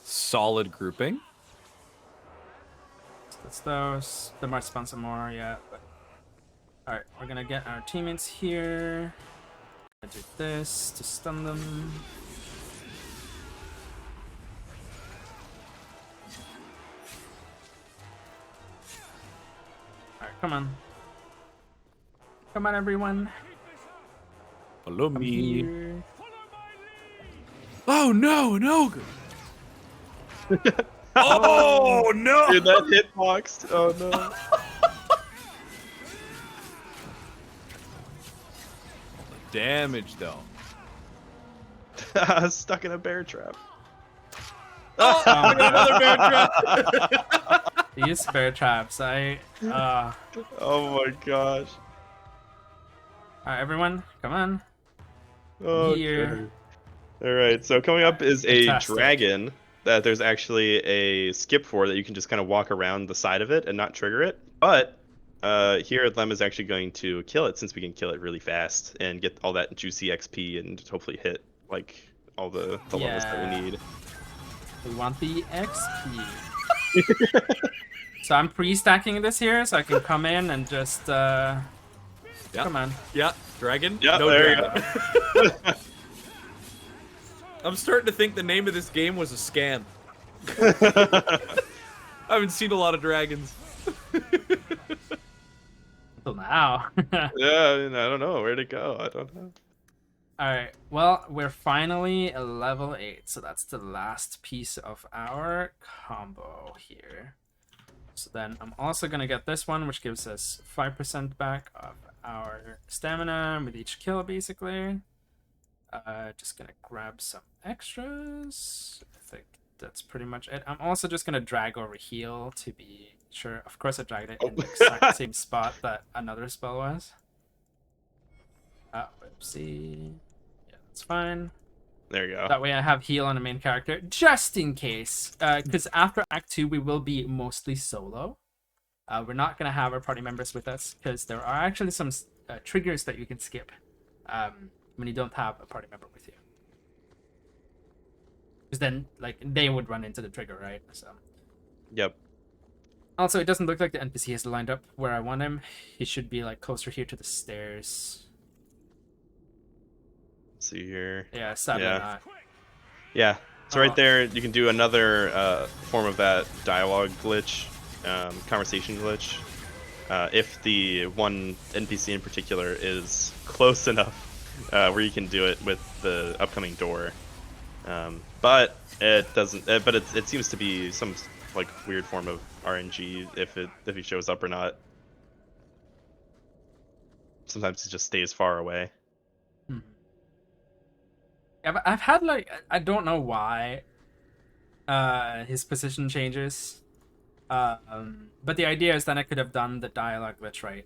Solid grouping. That's those. There might spawn some more, yeah. But... Alright, we're gonna get our teammates here. I do this to stun them. Alright, come on. Come on, everyone. Follow Come me. here. Oh no, no. Oh no! Dude, that hitboxed. Oh no. Damage though. Stuck in a bear trap. Oh, another bear trap. These bear traps, Oh my gosh. Alright, everyone, come on. Oh, Here. All right, so coming up is a Fantastic. dragon. that there's actually a skip for that you can just kind of walk around the side of it and not trigger it. But here Lem is actually going to kill it, since we can kill it really fast and get all that juicy XP and hopefully hit like all the levels that we need. We want the XP. So I'm pre-stacking this here, so I can come in and just come on. Yeah, dragon. Yeah, no there dragon. you go. I'm starting to think the name of this game was a scam. I haven't seen a lot of dragons. Until now. Yeah, I mean, I don't know where'd it go. I don't know. Alright, well, we're finally at level 8, so that's the last piece of our combo here. So then I'm also going to get this one, which gives us 5% back of our stamina with each kill, basically. Just going to grab some extras. I think that's pretty much it. I'm also just going to drag over heal to be sure. Of course, I dragged it in the exact same spot that another spell was. Whoopsie. Yeah, that's fine. There you go. That way I have heal on the main character, just in case. Because after Act 2, we will be mostly solo. We're not going to have our party members with us, because there are actually some triggers that you can skip when you don't have a party member with you. Because then, like, they would run into the trigger, right? So. Yep. Also, it doesn't look like the NPC is lined up where I want him. He should be, like, closer here to the stairs. Let's see here. Yeah, sadly not. Yeah. So right there, you can do another form of that dialogue glitch, conversation glitch, if the one NPC in particular is close enough where you can do it with the upcoming door. But it doesn't. But it seems to be some like weird form of RNG if he shows up or not. Sometimes it just stays far away. Yeah, I've had, like, I don't know why his position changes. But the idea is then I could have done the dialogue glitch, right?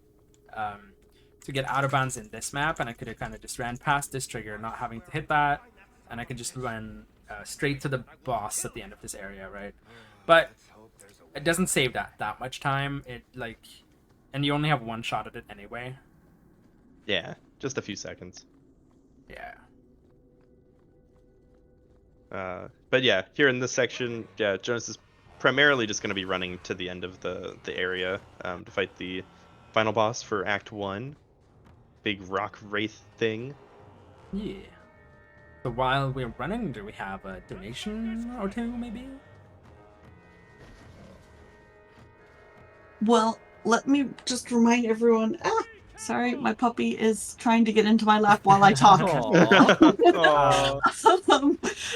To get out of bounds in this map, and I could have kind of just ran past this trigger, not having to hit that, and I could just run straight to the boss at the end of this area, right? But it doesn't save that much time. It, like, and you only have one shot at it anyway. Yeah, just a few seconds. Yeah. But yeah, here in this section, yeah, Jonas is primarily just going to be running to the end of the area to fight the final boss for Act 1. Big rock wraith thing. Yeah. So while we're running, do we have a donation or two, maybe? Well, let me just remind everyone. Sorry, my puppy is trying to get into my lap while I talk.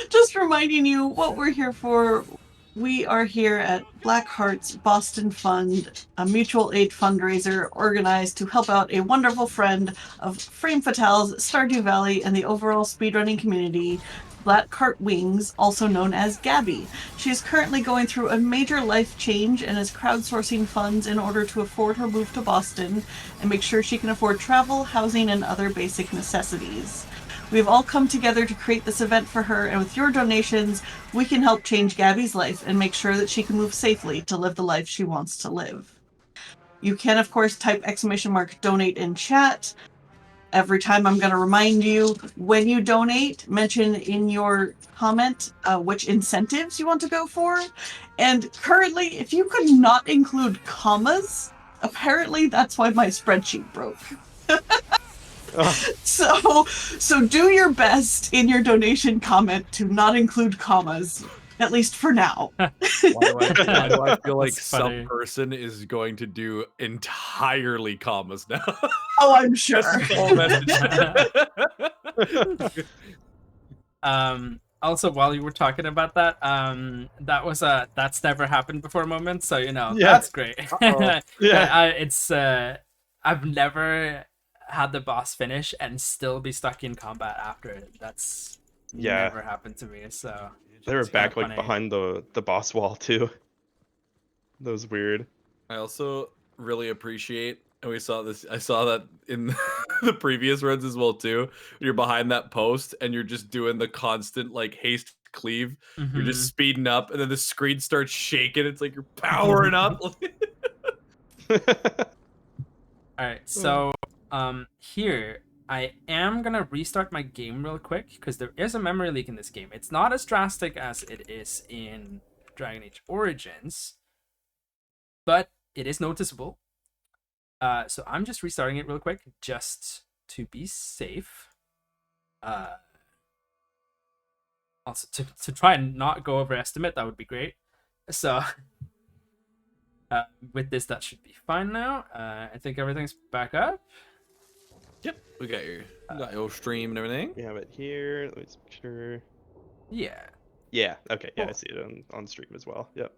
Just reminding you what we're here for. We are here at Blackheart's Boston Fund, a mutual aid fundraiser organized to help out a wonderful friend of Frame Fatale's Stardew Valley and the overall speedrunning community, Blackheart Wings, also known as Gabby. She is currently going through a major life change and is crowdsourcing funds in order to afford her move to Boston and make sure she can afford travel, housing, and other basic necessities. We've all come together to create this event for her, and with your donations, we can help change Gabby's life and make sure that she can move safely to live the life she wants to live. You can, of course, type !donate in chat. Every time I'm going to remind you, when you donate, mention in your comment which incentives you want to go for. And currently, if you could not include commas, apparently that's why my spreadsheet broke. So do your best in your donation comment to not include commas, at least for now. Why do I feel like That's funny. some person is going to do entirely commas now? Oh, I'm sure. That's the whole message. Also, while you were talking about that, that was a that's never happened before moment, so, you know, Yeah. that's great. Yeah. I've never had the boss finish and still be stuck in combat after it. That's never happened to me, so They were it's kinda back like funny. behind the boss wall too. That was weird. I also really appreciate, and I saw that in the previous runs as well too. You're behind that post and you're just doing the constant like haste cleave. You're Mhm. just speeding up, and then the screen starts shaking. It's like you're powering up. All right, so here I am gonna restart my game real quick because there is a memory leak in this game. It's not as drastic as it is in Dragon Age Origins, but it is noticeable. So I'm just restarting it real quick just to be safe. Also to try and not go over estimate, that would be great. So with this, that should be fine now. I think everything's back up. Yep, we got your stream and everything. We have it here. Let me just make sure. Yeah. Yeah. Okay. Yeah, I Cool. see it on stream as well. Yep.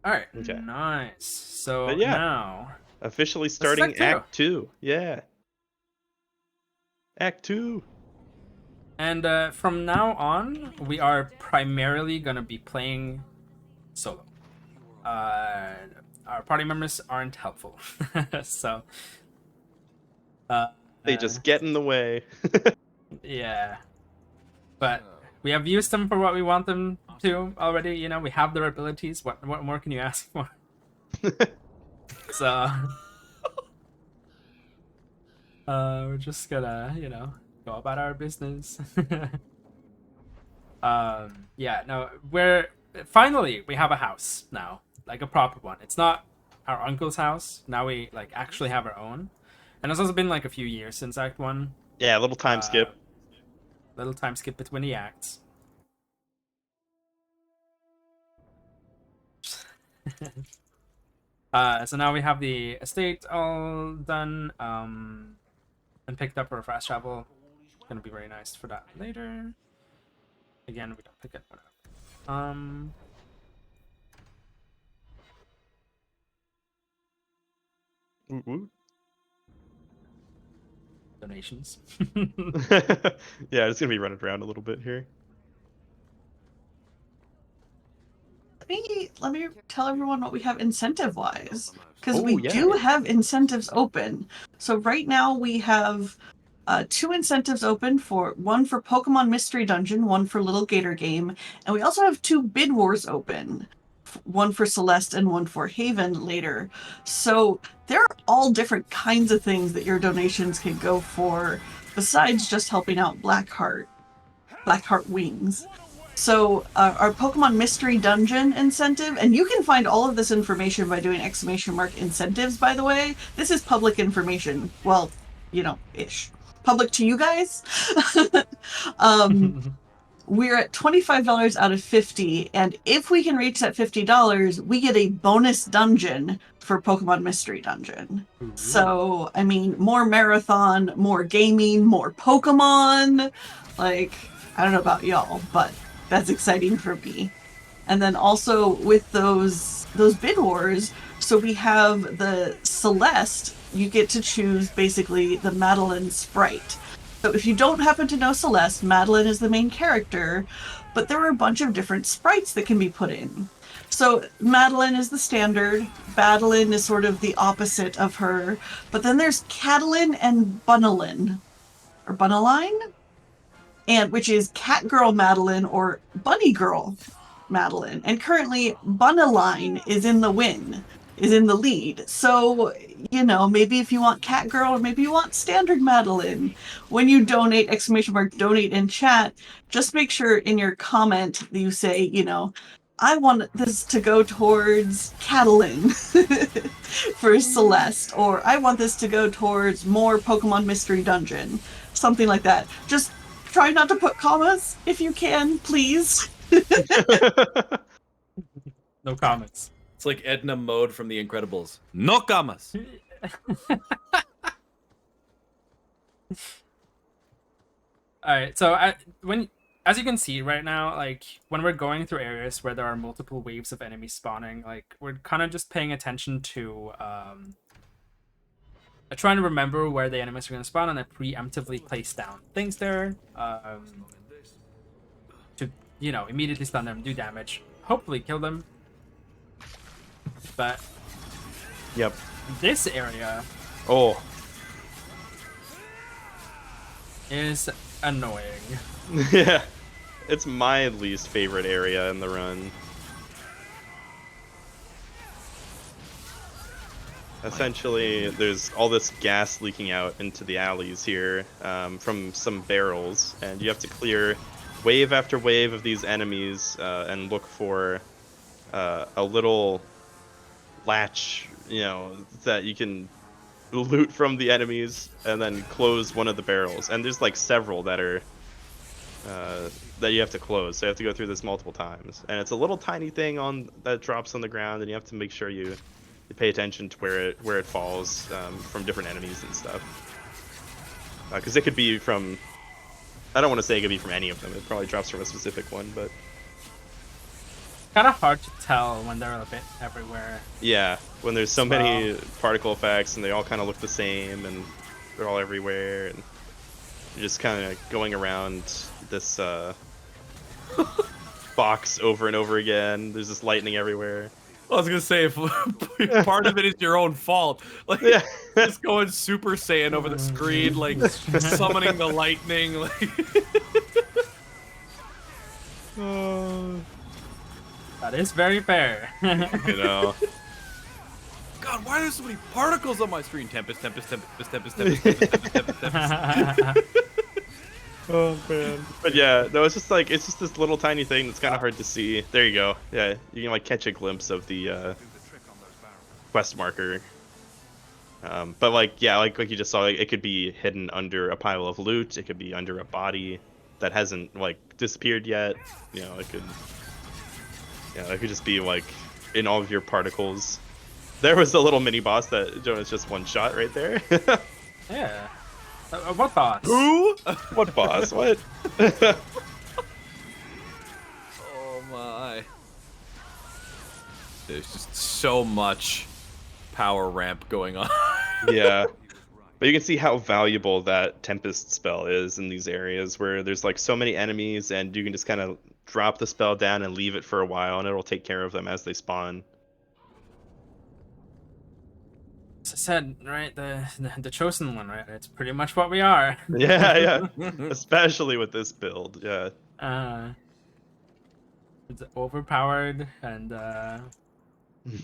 All right. Okay. Nice. So But yeah. now Officially Act starting Two. Act 2. Yeah. Act 2. And from now on, we are primarily gonna be playing solo. Our party members aren't helpful, so They just get in the way. yeah. But we have used them for what we want them to already. You know, we have their abilities. What more can you ask for? So we're just gonna, go about our business. Yeah, no, finally we have a house now, like a proper one. It's not our uncle's house. Now we like actually have our own. And it's also been like a few years since Act 1. Yeah, a little time skip. Little time skip between the acts. So now we have the estate all done, and picked up for fast travel. It's gonna be very nice for that later. Again, we don't pick it up. Woot woot. Donations. Yeah, it's gonna be running around a little bit here. Let me tell everyone what we have incentive wise, because Oh, we yeah. do have incentives open. So right now we have 2 incentives open, one for Pokemon Mystery Dungeon, one for Little Gator Game, and we also have 2 bid wars open, one for Celeste and one for Haven later. So there are all different kinds of things that your donations can go for besides just helping out Blackheart Wings. So our Pokemon Mystery Dungeon incentive, and you can find all of this information by doing ! Incentives, by the way. This is public information. Well, ish. Public to you guys. We're at $25 out of 50, and if we can reach that $50, we get a bonus dungeon for Pokemon Mystery Dungeon. Ooh. So, I mean, more marathon, more gaming, more Pokemon. Like, I don't know about y'all, but that's exciting for me. And then also with those bid wars, so we have the Celeste, you get to choose basically the Madeline sprite. So if you don't happen to know Celeste, Madeline is the main character, but there are a bunch of different sprites that can be put in. So Madeline is the standard, Badalin is sort of the opposite of her, but then there's Catalin and Bunalin, or Bunaline? And which is Catgirl Madeline or Bunny Girl Madeline. And currently Bunaline is in the lead. So, maybe if you want Catgirl or maybe you want standard Madeline, when you donate, donate in chat, just make sure in your comment that you say, I want this to go towards Catalin for Celeste, or I want this to go towards more Pokemon Mystery Dungeon. Something like that. Just try not to put commas if you can, please. No comments. It's like Edna Mode from The Incredibles. No commas. All right, so as you can see right now, like when we're going through areas where there are multiple waves of enemies spawning, like we're kind of just paying attention to trying to remember where the enemies are going to spawn, and I preemptively place down things there to immediately stun them, do damage, hopefully kill them. But Yep. this area Oh. is annoying. Yeah, it's my least favorite area in the run. Essentially, there's all this gas leaking out into the alleys here from some barrels, and you have to clear wave after wave of these enemies and look for a little latch, that you can loot from the enemies, and then close one of the barrels. And there's like several that are that you have to close, so you have to go through this multiple times. And it's a little tiny thing that drops on the ground, and you have to make sure you pay attention to where it falls from different enemies and stuff. Because it could be from, I don't want to say it could be from any of them. It probably drops from a specific one, but Kind of hard to tell when they're a bit everywhere. yeah, when there's so many particle effects and they all kind of look the same and they're all everywhere, and you're just kind of going around this box over and over again. There's just lightning everywhere. I was gonna say, if part of it is your own fault, like Yeah. just going Super Saiyan over the screen, like summoning the lightning, like. That is very fair. You know. God, why are there so many particles on my screen? Tempest, tempest, tempest, tempest, tempest, tempest, tempest, tempest. Oh man. But yeah, no, it's just this little tiny thing that's kind of hard to see. There you go. Yeah, you can like catch a glimpse of the quest marker. But like, yeah, like you just saw, it could be hidden under a pile of loot. It could be under a body that hasn't like disappeared yet. It could just be like in all of your particles. There was the little mini boss that Jonas just one shot right there. Yeah. What boss? Who? What boss? What? Oh my. There's just so much power ramp going on. Yeah. But you can see how valuable that Tempest spell is in these areas where there's like so many enemies, and you can just kind of drop the spell down and leave it for a while, and it'll take care of them as they spawn. As I said, right, the chosen one, right? It's pretty much what we are. Yeah. Especially with this build, yeah. It's overpowered and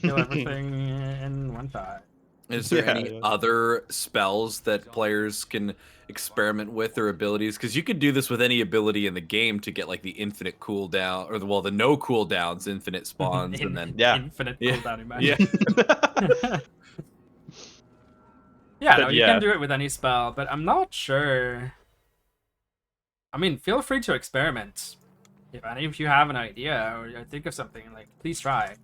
kill everything in one shot. Is there any Yeah. other spells that players can experiment with or abilities? Because you could do this with any ability in the game to get like the infinite cooldown, or the no cooldowns, infinite spawns, and then Infinite Yeah. cooldown, yeah. imagine. Yeah, But no, you yeah. can do it with any spell, but I'm not sure. I mean, feel free to experiment. If any of you have an idea or think of something, like, please try.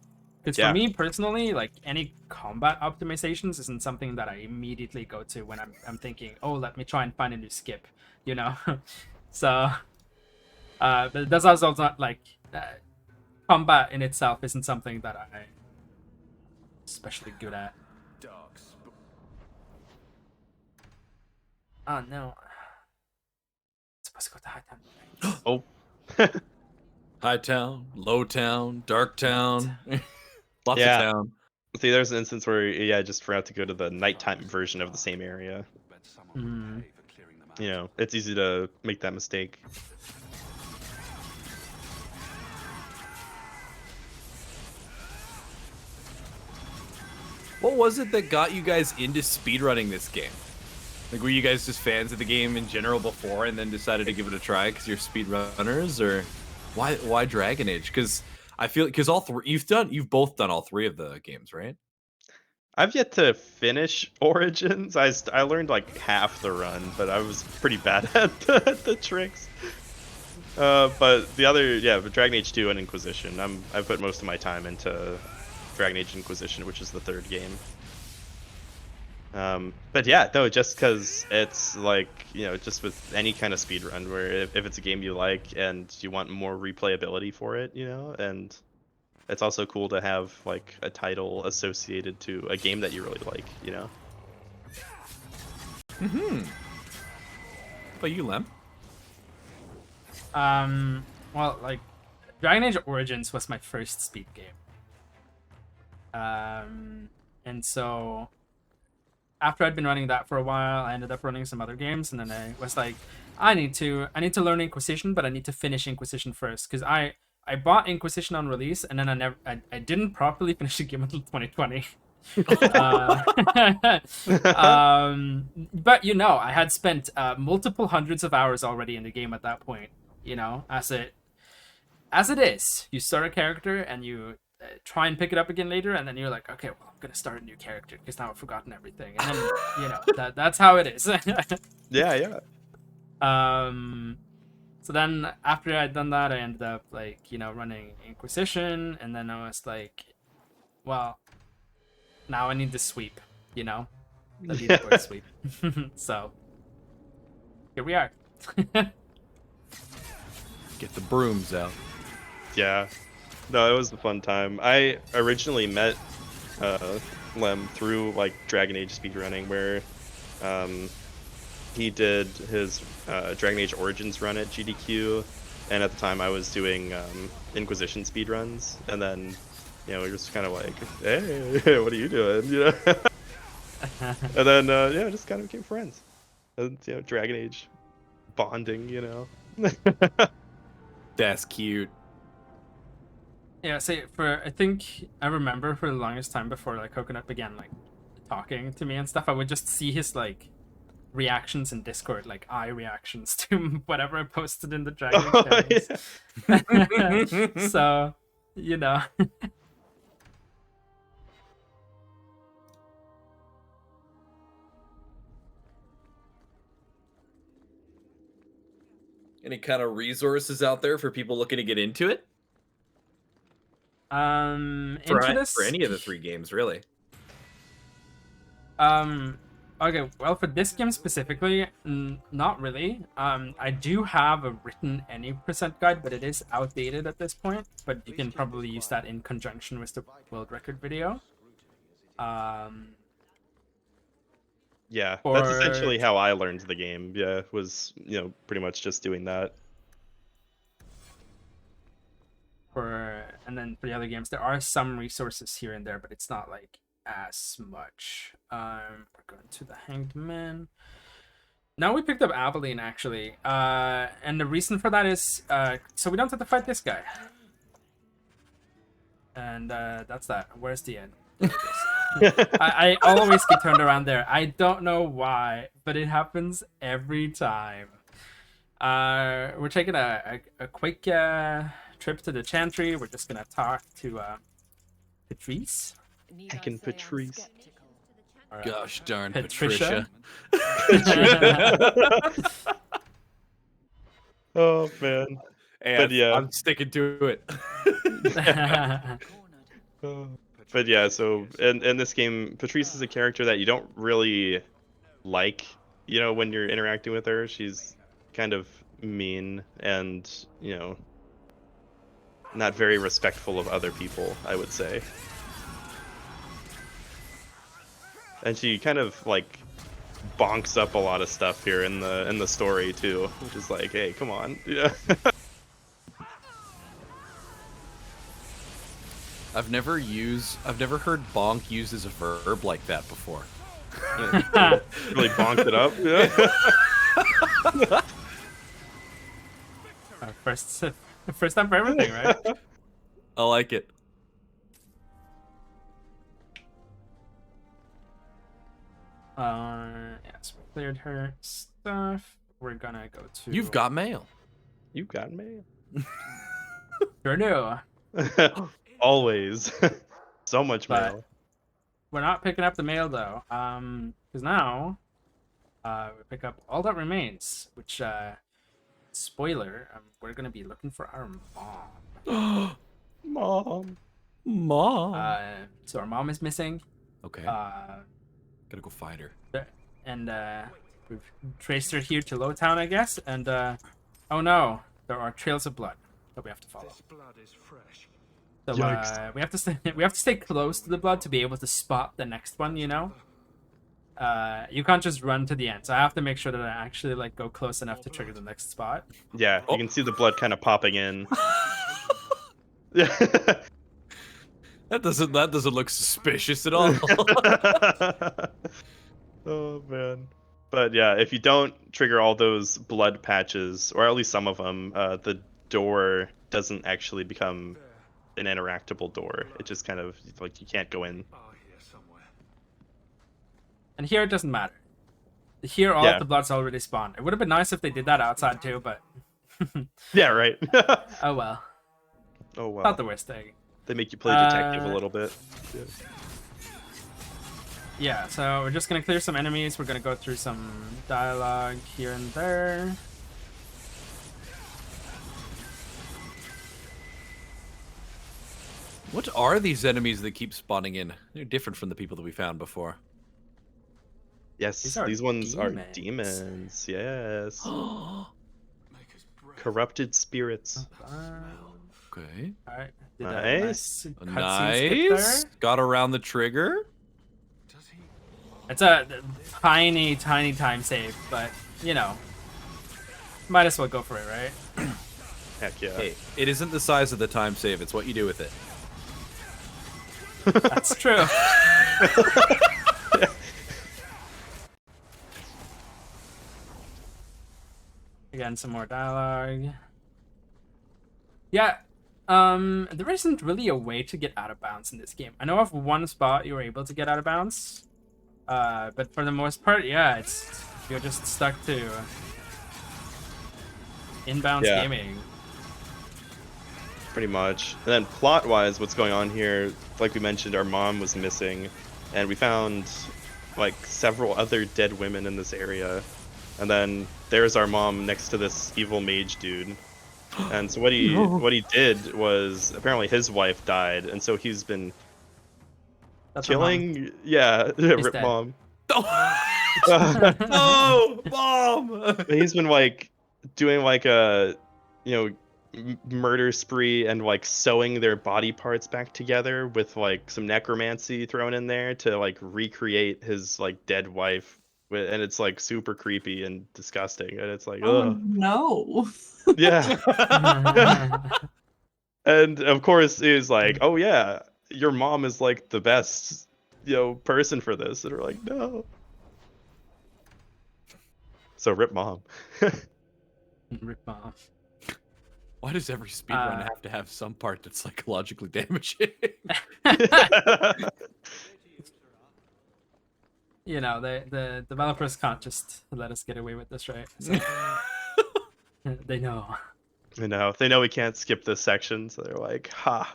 Because Yeah. for me personally, like, any combat optimizations isn't something that I immediately go to when I'm thinking, oh, let me try and find a new skip, So, but that's also not like combat in itself isn't something that I'm especially good at. Oh no. Supposed to go to high town. Oh. High town, low town, dark town, lots Yeah. of town. See, there's an instance where, yeah, I just forgot to go to the nighttime version of the same area. Mm. It's easy to make that mistake. What was it that got you guys into speedrunning this game? Like, were you guys just fans of the game in general before, and then decided to give it a try because you're speedrunners, or why Dragon Age? Because I feel all three you've both done all three of the games, right? I've yet to finish Origins. I learned like half the run, but I was pretty bad at the tricks. But the other, but Dragon Age 2 and Inquisition. I've put most of my time into Dragon Age Inquisition, which is the third game. But yeah, no, just because it's like, just with any kind of speed run, where if it's a game you like and you want more replayability for it, and it's also cool to have like a title associated to a game that you really like, But you, Lem? Well, like, Dragon Age Origins was my first speed game. And so after I'd been running that for a while, I ended up running some other games, and then I was like, I need to learn Inquisition, but I need to finish Inquisition first, because I bought Inquisition on release, and then I didn't properly finish the game until 2020. But you know, I had spent multiple hundreds of hours already in the game at that point. You know, as it is, you start a character and you try and pick it up again later, and then you're like, okay, well, I'm gonna start a new character because now I've forgotten everything, and then you know that's how it is. Yeah. So then after I'd done that, I ended up like, you know, running Inquisition, and then I was like, well, now I need to sweep, you know, the leaderboard sweep. So here we are. Get the brooms out. Yeah. No, it was a fun time. I originally met Lem through like Dragon Age speedrunning, where he did his Dragon Age Origins run at GDQ, and at the time I was doing Inquisition speedruns, and then, you know, we were just kind of like, hey, what are you doing? You know? And then, yeah, just kind of became friends. And, you know, Dragon Age bonding, you know. That's cute. Yeah, say I think I remember for the longest time before like Coconut began like talking to me and stuff, I would just see his like reactions in Discord, like eye reactions to whatever I posted in the Dragon Age games. So, you know. Any kind of resources out there for people looking to get into it? For any of the 3 games, really. Okay, well, for this game specifically, not really. I do have a written any percent guide, but it is outdated at this point. But you can probably use that in conjunction with the world record video. Yeah, that's essentially how I learned the game. Yeah, was, you know, pretty much just doing that. And then for the other games, there are some resources here and there, but it's not like as much. We're going to the Hanged Man. Now we picked up Aveline, actually, and the reason for that is so we don't have to fight this guy, and that's that. Where's the end? I always get turned around there. I don't know why, but it happens every time. We're taking a quick trip to the Chantry. We're just gonna talk to Patrice. Heckin' Patrice. Gosh darn Patricia. Oh man. And but yeah, I'm sticking to it. But yeah, so in this game, Patrice is a character that you don't really like, you know, when you're interacting with her. She's kind of mean and, you know, not very respectful of other people, I would say. And she kind of like bonks up a lot of stuff here in the story too, which is like, hey, come on. Yeah. I've never heard bonk used as a verb like that before. Really bonked it up. Yeah. First time for everything, right? I like it. Yes, we cleared her stuff. We're gonna go to. You've got mail. You got mail. Sure do. Always. So much mail. We're not picking up the mail though. Because now, we pick up All That Remains, which, spoiler, we're gonna be looking for our mom. Mom. So our mom is missing. Okay. Gotta go find her. And we've traced her here to Lowtown, I guess. And oh no, there are trails of blood that we have to follow. This blood is fresh. So we have to stay close to the blood to be able to spot the next one. You know. You can't just run to the end, so I have to make sure that I actually like go close enough to trigger the next spot. Yeah, you can see the blood kind of popping in. Yeah. That doesn't look suspicious at all. But yeah, if you don't trigger all those blood patches, or at least some of them, the door doesn't actually become an interactable door. It just kind of like you can't go in. Oh, here somewhere. And here it doesn't matter. Here all Yeah. of the blood's already spawned. It would have been nice if they did that outside too, but Yeah, right. oh well. Oh Not well. the worst thing. They make you play detective a Uh, little bit. Yeah. Yeah, so we're just gonna clear some enemies. We're gonna go through some dialogue here and there. What are these enemies that keep spawning in? They're different from the people that we found before. Yes, These are these ones are demons. demons. Yes. Make us breath. Corrupted spirits. Okay. Alright, did a Nice. nice cutscene skip Nice. there. Got around the trigger. Does he? It's a tiny time save, but you know, might as well go for it, right? Heck yeah. Hey, it isn't the size of the time save, it's what you do with it. That's true. Again, some more dialogue. Yeah, there isn't really a way to get out of bounds in this game. I know of one spot you were able to get out of bounds, but for the most part, yeah, you're just stuck to inbounds Yeah. gaming. Pretty much. And then plot-wise, what's going on here, like we mentioned, our mom was missing, and we found like several other dead women in this area. And then there's our mom next to this evil mage dude. And so what he did was apparently his wife died, and so he's been That's our mom. killing. Yeah, rip dead. mom. No, mom. He's been like doing like a murder spree and like sewing their body parts back together with like some necromancy thrown in there to like recreate his like dead wife, and it's like super creepy and disgusting, and it's like Oh ugh. no. Yeah. And of course he was like, oh yeah, your mom is like the best person for this, and we're like, no. So rip mom. Rip off. Why does every speedrun have to have some part that's psychologically damaging? You know, the developers can't just let us get away with this, right? So, they know. I know. They know we can't skip this section, so they're like, ha.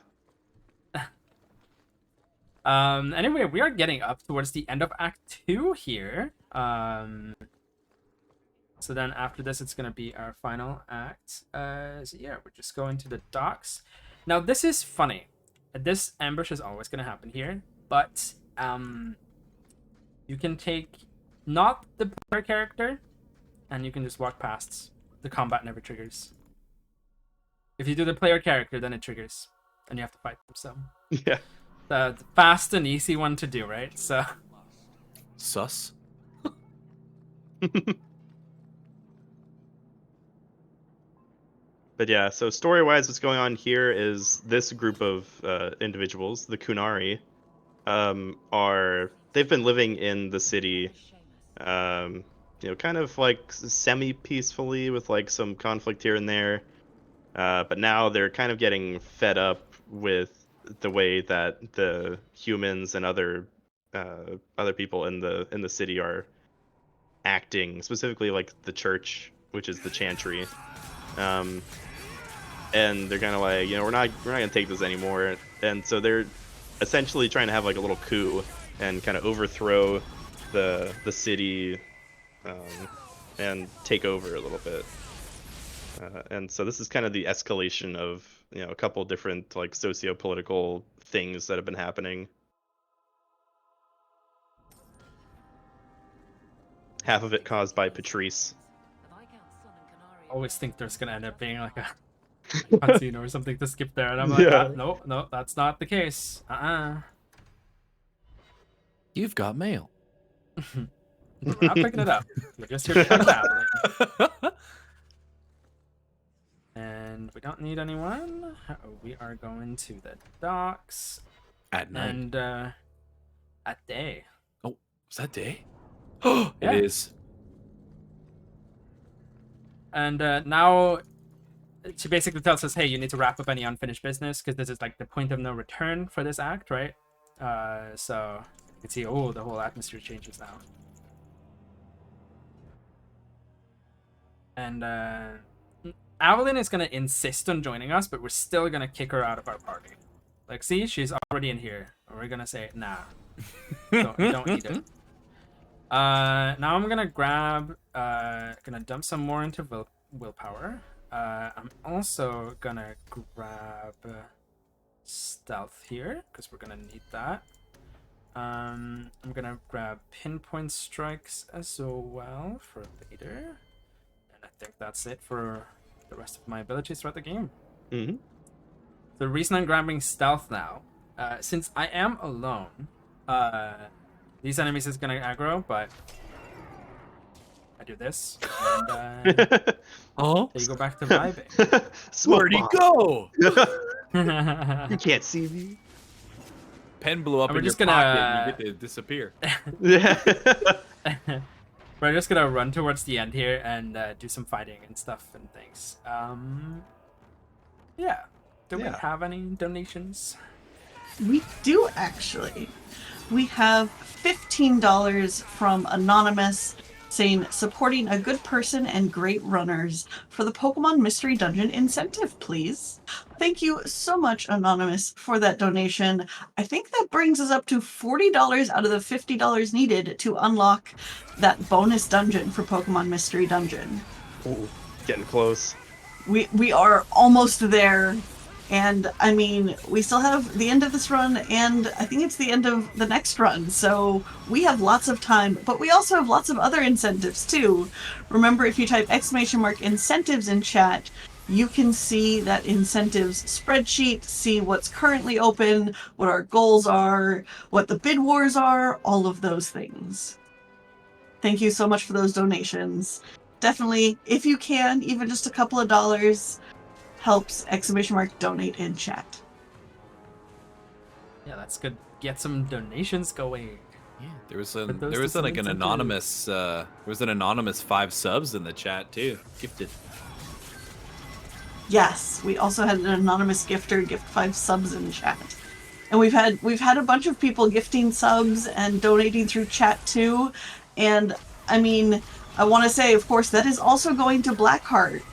Anyway, we are getting up towards the end of Act 2 here. So then after this, it's going to be our final act. So yeah, we're just going to the docks. Now, this is funny. This ambush is always going to happen here, but you can take not the player character, and you can just walk past. The combat never triggers. If you do the player character, then it triggers, and you have to fight them. So Yeah. the fast and easy one to do, right? So Sus. But yeah, so story-wise, what's going on here is this group of individuals, the Kunari, they've been living in the city, kind of like semi-peacefully with like some conflict here and there. But now they're kind of getting fed up with the way that the humans and other people in the city are acting, specifically like the church, which is the chantry. And they're kind of like, we're not gonna take this anymore, and so they're essentially trying to have like a little coup and kind of overthrow the city, and take over a little bit. And so this is kind of the escalation of a couple different like socio-political things that have been happening. Half of it caused by Patrice. always think there's gonna end up being like a cutscene or something to skip there, and I'm like, Yeah. no, that's not the case. You've got mail. We're not picking it up. We're just here to traveling. And we don't need anyone. We are going to the docks At night. and at day. Oh, is that day? Oh, Yeah. it is. And now she basically tells us, hey, you need to wrap up any unfinished business because this is like the point of no return for this act, right? So you can see, oh, the whole atmosphere changes now. And Evelyn is gonna insist on joining us, but we're still gonna kick her out of our party. Like, see, she's already in here. We're gonna say, nah, don't need it. Now I'm gonna grab, gonna dump some more into willpower. I'm also gonna grab stealth here because we're gonna need that. I'm gonna grab pinpoint strikes as well for later. And I think that's it for the rest of my abilities throughout the game. Mm-hmm. The reason I'm grabbing stealth now, since I am alone, these enemies is gonna aggro, but I do this, and Oh, there you go back to vibing. where'd he go? You can't see me. Pen blew up And in we're your just gonna- pocket and you get to disappear. Yeah. We're just gonna run towards the end here and do some fighting and stuff and things. Yeah. Do we Yeah. have any donations? We do actually. We have $15 from Anonymous saying supporting a good person and great runners for the Pokemon Mystery Dungeon incentive, please. Thank you so much, Anonymous, for that donation. I think that brings us up to $40 out of the $50 needed to unlock that bonus dungeon for Pokemon Mystery Dungeon. Ooh, getting close. We are almost there. And I mean, we still have the end of this run, and I think it's the end of the next run. So we have lots of time, but we also have lots of other incentives too. Remember, if you type !incentives in chat, you can see that incentives spreadsheet, see what's currently open, what our goals are, what the bid wars are, all of those things. Thank you so much for those donations. Definitely, if you can, even just a couple of dollars, helps !donate in chat. Yeah, that's good. Get some donations going. Yeah, there was Put those there to was some like an incentives. anonymous 5 subs in the chat too. Gifted. Yes, we also had an anonymous gifter gift 5 subs in chat. And we've had a bunch of people gifting subs and donating through chat too. And I mean, I want to say, of course, that is also going to Blackheart.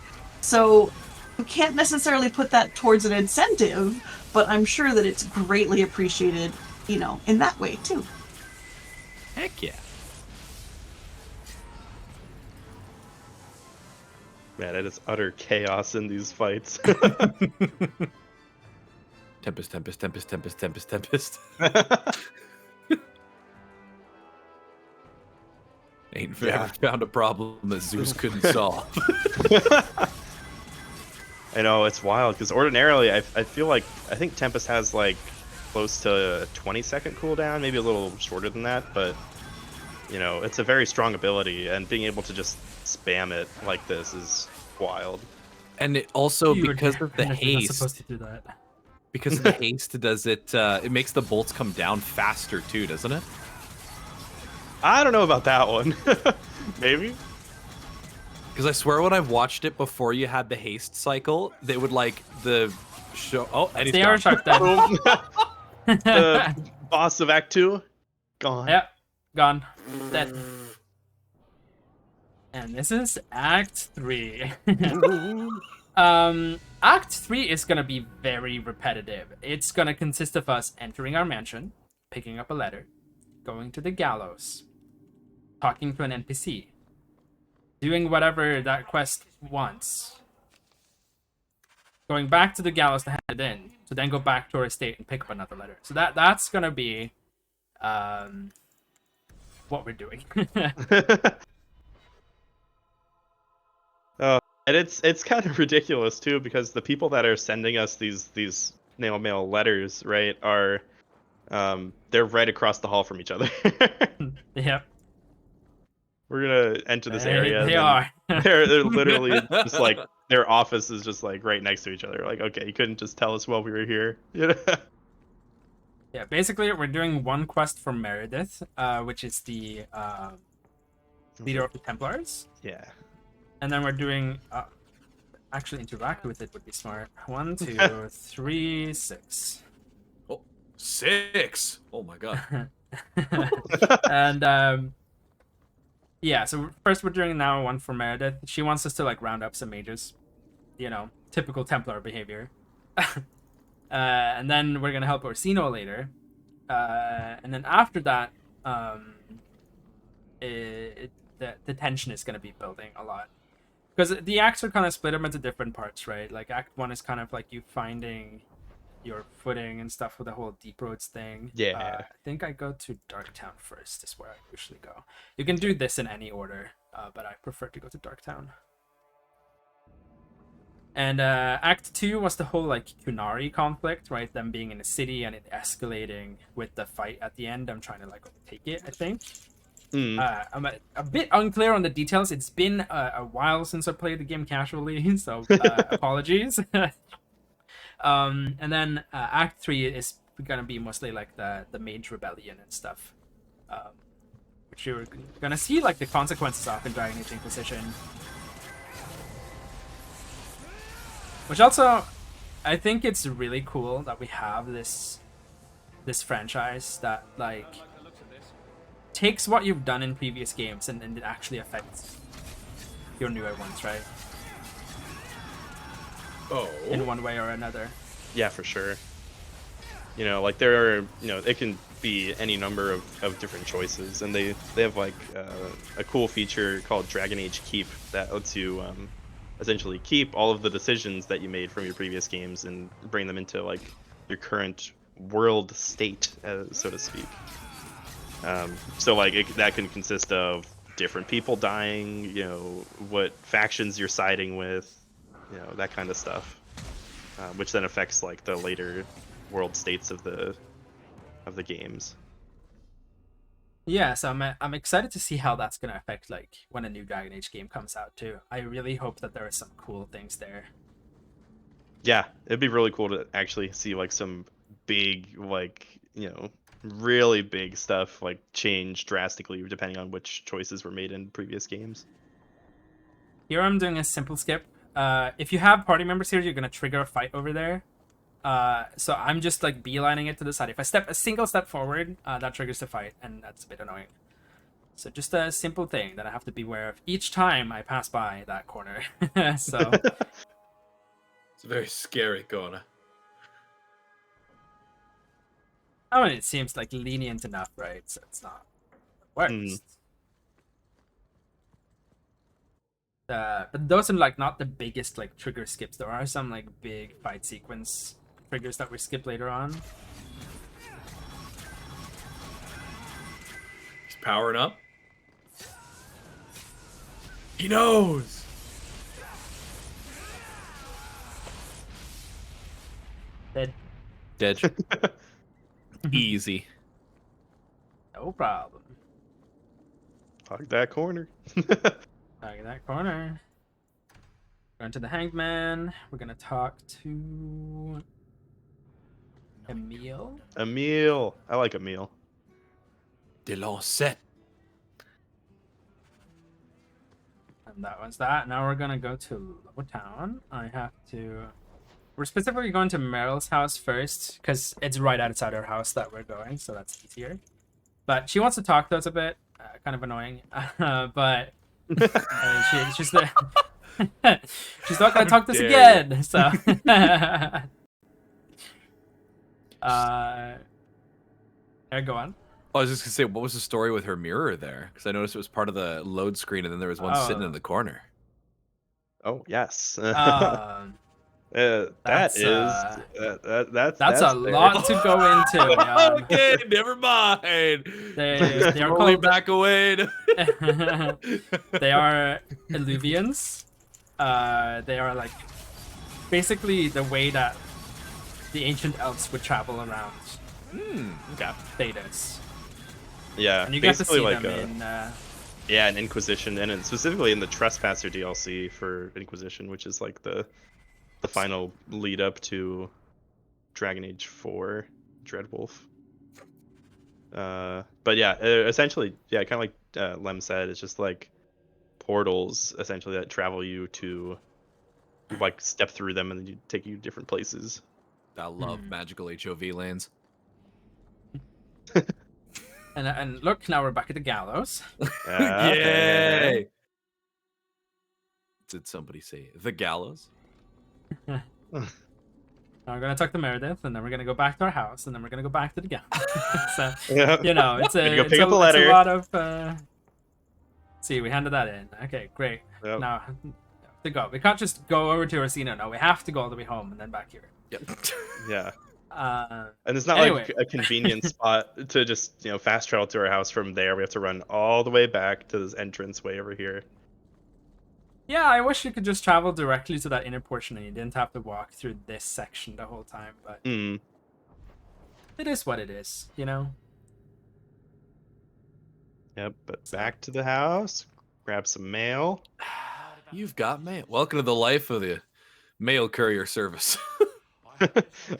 So you can't necessarily put that towards an incentive, but I'm sure that it's greatly appreciated, you know, in that way too. Heck yeah. Man, it is utter chaos in these fights. Tempest. Ain't ever found a problem that Zeus couldn't solve. I know, it's wild, because ordinarily I think Tempest has like close to a 20-second cooldown, maybe a little shorter than that, but you know, it's a very strong ability, and being able to just spam it like this is wild. And it also, You were because of the definitely not supposed haste, to do that. because of the haste, does it makes the bolts come down faster too, doesn't it? I don't know about that one. Maybe? Because I swear when I've watched it before you had the haste cycle, they would like the show. Oh, and he's The gone. arrow shark dead. Boom. The boss of Act 2, gone. Yep, gone. Dead. And this is Act 3. Act 3 is gonna be very repetitive. It's gonna consist of us entering our mansion, picking up a letter, going to the gallows, talking to an NPC, doing whatever that quest wants, going back to the gallows to hand it in, to then go back to our estate and pick up another letter. So that's gonna be what we're doing. And it's kind of ridiculous too, because the people that are sending us these snail mail letters, right, are they're right across the hall from each other. Yep. We're gonna enter this They area. and are. they're literally just like their office is just like right next to each other. Like, okay, you couldn't just tell us while we were here. You know? Yeah, basically we're doing one quest for Meredith, which is the leader of the Templars. Yeah. And then we're doing actually interact with it would be smart. 1, 2, 3, 6. Oh, 6. Oh my god. And yeah, so first we're doing now one for Meredith. She wants us to like round up some mages, you know, typical Templar behavior. And then we're gonna help Orsino later, and then after that, the tension is gonna be building a lot because the acts are kind of split up into different parts, right? Like Act 1 is kind of like you finding your footing and stuff with the whole Deep Roads thing. Yeah. I think I go to Darktown first. Is where I usually go. You can do this in any order, but I prefer to go to Darktown. And Act 2 was the whole like Kunari conflict, right? Them being in a city and it escalating with the fight at the end. I'm trying to like overtake it, I think. I'm a bit unclear on the details. It's been a while since I played the game casually, so apologies. And then Act 3 is gonna be mostly like the Mage Rebellion and stuff, which you're gonna see like the consequences of in Dragon Age Inquisition. Which also, I think it's really cool that we have this franchise that like takes what you've done in previous games and it actually affects your newer ones, right? Oh. In one way or another. Yeah, for sure. You know, like there are, you know, it can be any number of different choices, and they have like a cool feature called Dragon Age Keep that lets you essentially keep all of the decisions that you made from your previous games and bring them into like your current world state, so to speak. So like that can consist of different people dying, you know, what factions you're siding with, you know, that kind of stuff, which then affects like the later world states of the games. Yeah, so I'm excited to see how that's gonna affect like when a new Dragon Age game comes out too. I really hope that there are some cool things there. Yeah, it'd be really cool to actually see like some big, like, you know, really big stuff like change drastically depending on which choices were made in previous games. Here I'm doing a simple skip. If you have party members here, you're gonna trigger a fight over there. So I'm just like beelining it to the side. If I step a single step forward, that triggers the fight, and that's a bit annoying. So just a simple thing that I have to be aware of each time I pass by that corner. So It's a very scary corner. I mean, it seems like lenient enough, right? So it's not worst. But those are like not the biggest like trigger skips. There are some like big fight sequence triggers that we skip later on. He's powering up. He knows. Dead. Easy. No problem. Fuck that corner. Target that corner. Going to the Hanged Man. We're gonna talk to Emil. Emil. I like Emil. De Lancet. And that was that. Now we're gonna go to Lowtown. I have to. We're specifically going to Meryl's house first because it's right outside her house that we're going, so that's easier. But she wants to talk to us a bit. Kind of annoying, but she's the. She's not gonna talk to us again. So. Go on. I was just gonna say, what was the story with her mirror there? Because I noticed it was part of the load screen, and then there was one sitting in the corner. Oh yes. That's That's a lot to go into. Man. Okay, never mind. They are Rolling called back away. They are Illuvians. They are like basically the way that the ancient elves would travel around. Okay. Thedas. Yeah, And you get to see like them in. yeah, in Inquisition, and specifically in the Trespasser DLC for Inquisition, which is like the final lead up to Dragon Age 4 Dreadwolf. But yeah, essentially, yeah, kind of like Lem said, it's just like portals essentially that travel you to like step through them and then you take you to different places. I love magical HOV lands. And look, now we're back at the gallows. Yay! Did somebody say the gallows? Now we're gonna talk to Meredith, and then we're gonna go back to our house, and then we're gonna go back to the gallows. So Yeah. you know, it's Gonna a go pick up a it's a letter. lot of. See, we handed that in. Okay, great. Yep. Now to go. We can't just go over to Orsino. No, we have to go all the way home and then back here. Yep. Yeah. Uh, And it's not Anyway. like a convenient spot to just, fast travel to our house from there. We have to run all the way back to this entrance way over here. yeah, I wish you could just travel directly to that inner portion and you didn't have to walk through this section the whole time. But Mm. it is what it is, you know. Yep, but back to the house, grab some mail. You've got mail. Welcome to the life of the mail courier service.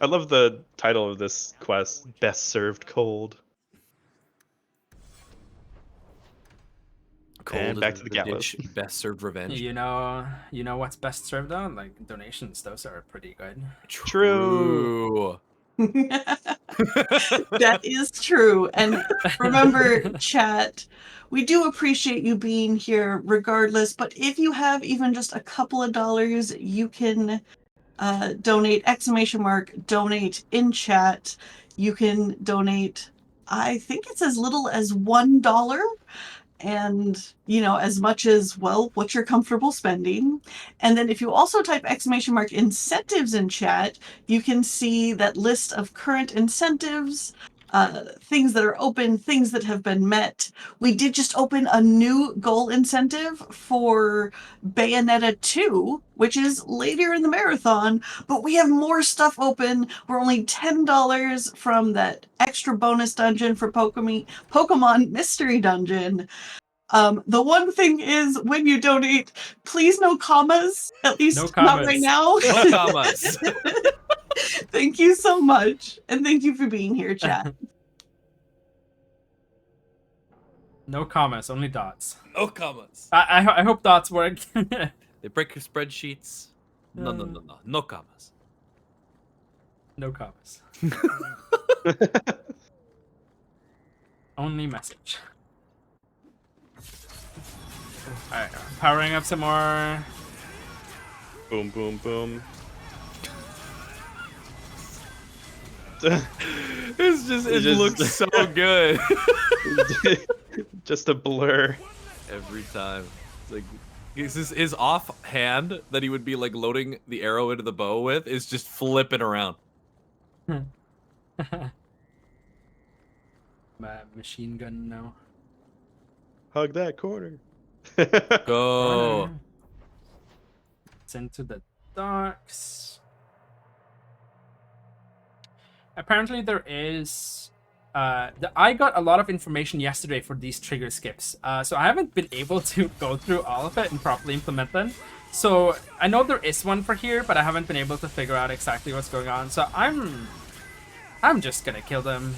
I love the title of this quest, Best Served Cold. Cold back is to the gallows. dish best served revenge. You know what's best served on? Like donations, those are pretty good. True. That is true. And remember, chat, we do appreciate you being here regardless. But if you have even just a couple of dollars, you can donate, donate in chat. You can donate, I think it's as little as $1. And, as much as, well, what you're comfortable spending. And then if you also type incentives in chat, you can see that list of current incentives, things that are open, things that have been met. We did just open a new goal incentive for Bayonetta 2, which is later in the marathon, but we have more stuff open. We're only $10 from that extra bonus dungeon for Pokemon Mystery Dungeon. The one thing is, when you donate, please no commas, at least No not commas. right now. No commas. Thank you so much. And thank you for being here, chat. No commas, only dots. No commas. I hope dots work. They break your spreadsheets. No commas. No commas. Only message. Alright, powering up some more. Boom, boom, boom. It looks so good. Just a blur. Every time. It's like his off hand that he would be like loading the arrow into the bow with is just flipping around. My machine gun now. Hug that corner. Go. It's into the docks. Apparently there is I got a lot of information yesterday for these trigger skips, so I haven't been able to go through all of it and properly implement them. So I know there is one for here, but I haven't been able to figure out exactly what's going on. So I'm just gonna kill them.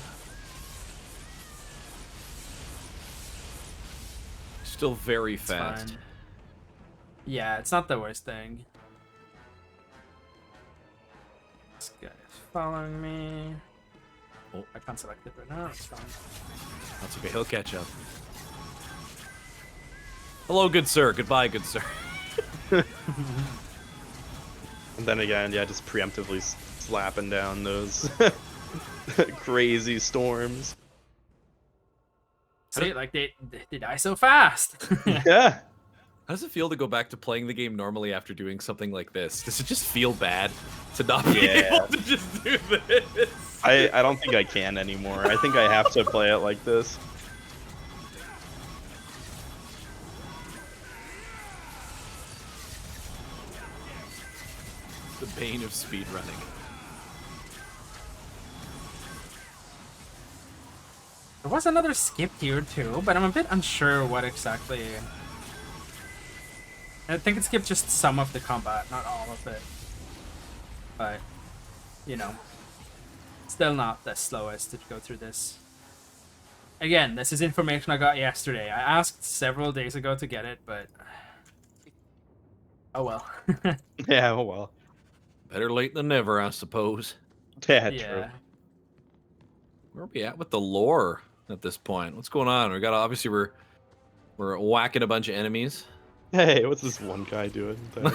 Still very It's fast. fine. Yeah, it's not the worst thing. This guy is following me. Oh. I can't select it right now. It's fine. That's okay. He'll catch up. Hello, good sir. Goodbye, good sir. And then again, yeah, just preemptively slapping down those crazy storms. See, like they die so fast. Yeah. How does it feel to go back to playing the game normally after doing something like this? Does it just feel bad to not be able to just do this? I don't think I can anymore. I think I have to play it like this. The bane of speedrunning. There was another skip here too, but I'm a bit unsure what exactly. I think it skipped just some of the combat, not all of it. But, you know, still not the slowest to go through this. Again, this is information I got yesterday. I asked several days ago to get it, but oh well. Yeah, oh well. Better late than never, I suppose. Yeah, true. Yeah. Where are we at with the lore at this point? What's going on? We got obviously we're whacking a bunch of enemies. Hey, what's this one guy doing there?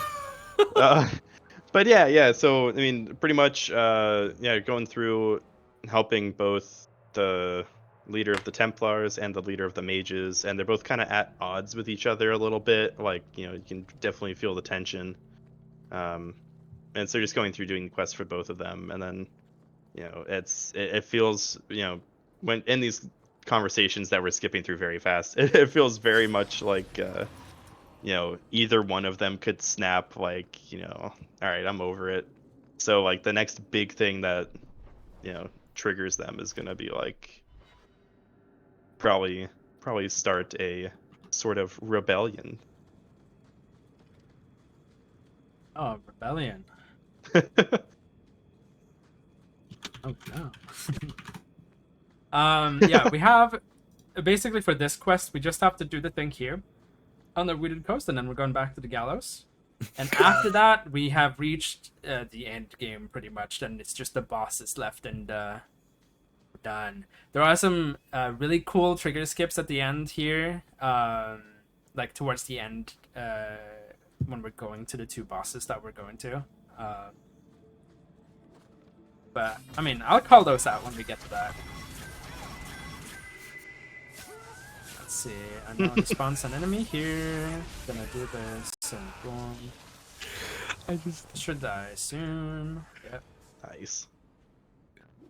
But yeah. So I mean, pretty much, yeah, going through helping both the leader of the Templars and the leader of the Mages, and they're both kind of at odds with each other a little bit. Like, you can definitely feel the tension. And so just going through doing quests for both of them, and then, it feels, when in these conversations that we're skipping through very fast, it feels very much like, either one of them could snap, like, all right, I'm over it. So like the next big thing that, triggers them is gonna be like probably start a sort of rebellion. Oh, rebellion. Oh no. Yeah, we have basically for this quest, we just have to do the thing here on the wooded coast, and then we're going back to the gallows. And after that, we have reached the end game pretty much. Then it's just the bosses left, and we're done. There are some really cool trigger skips at the end here, like towards the end when we're going to the two bosses that we're going to. But I mean, I'll call those out when we get to that. Let's see. Unknown spawns an enemy here. Gonna do this and boom. I just should die soon. Yep. Nice.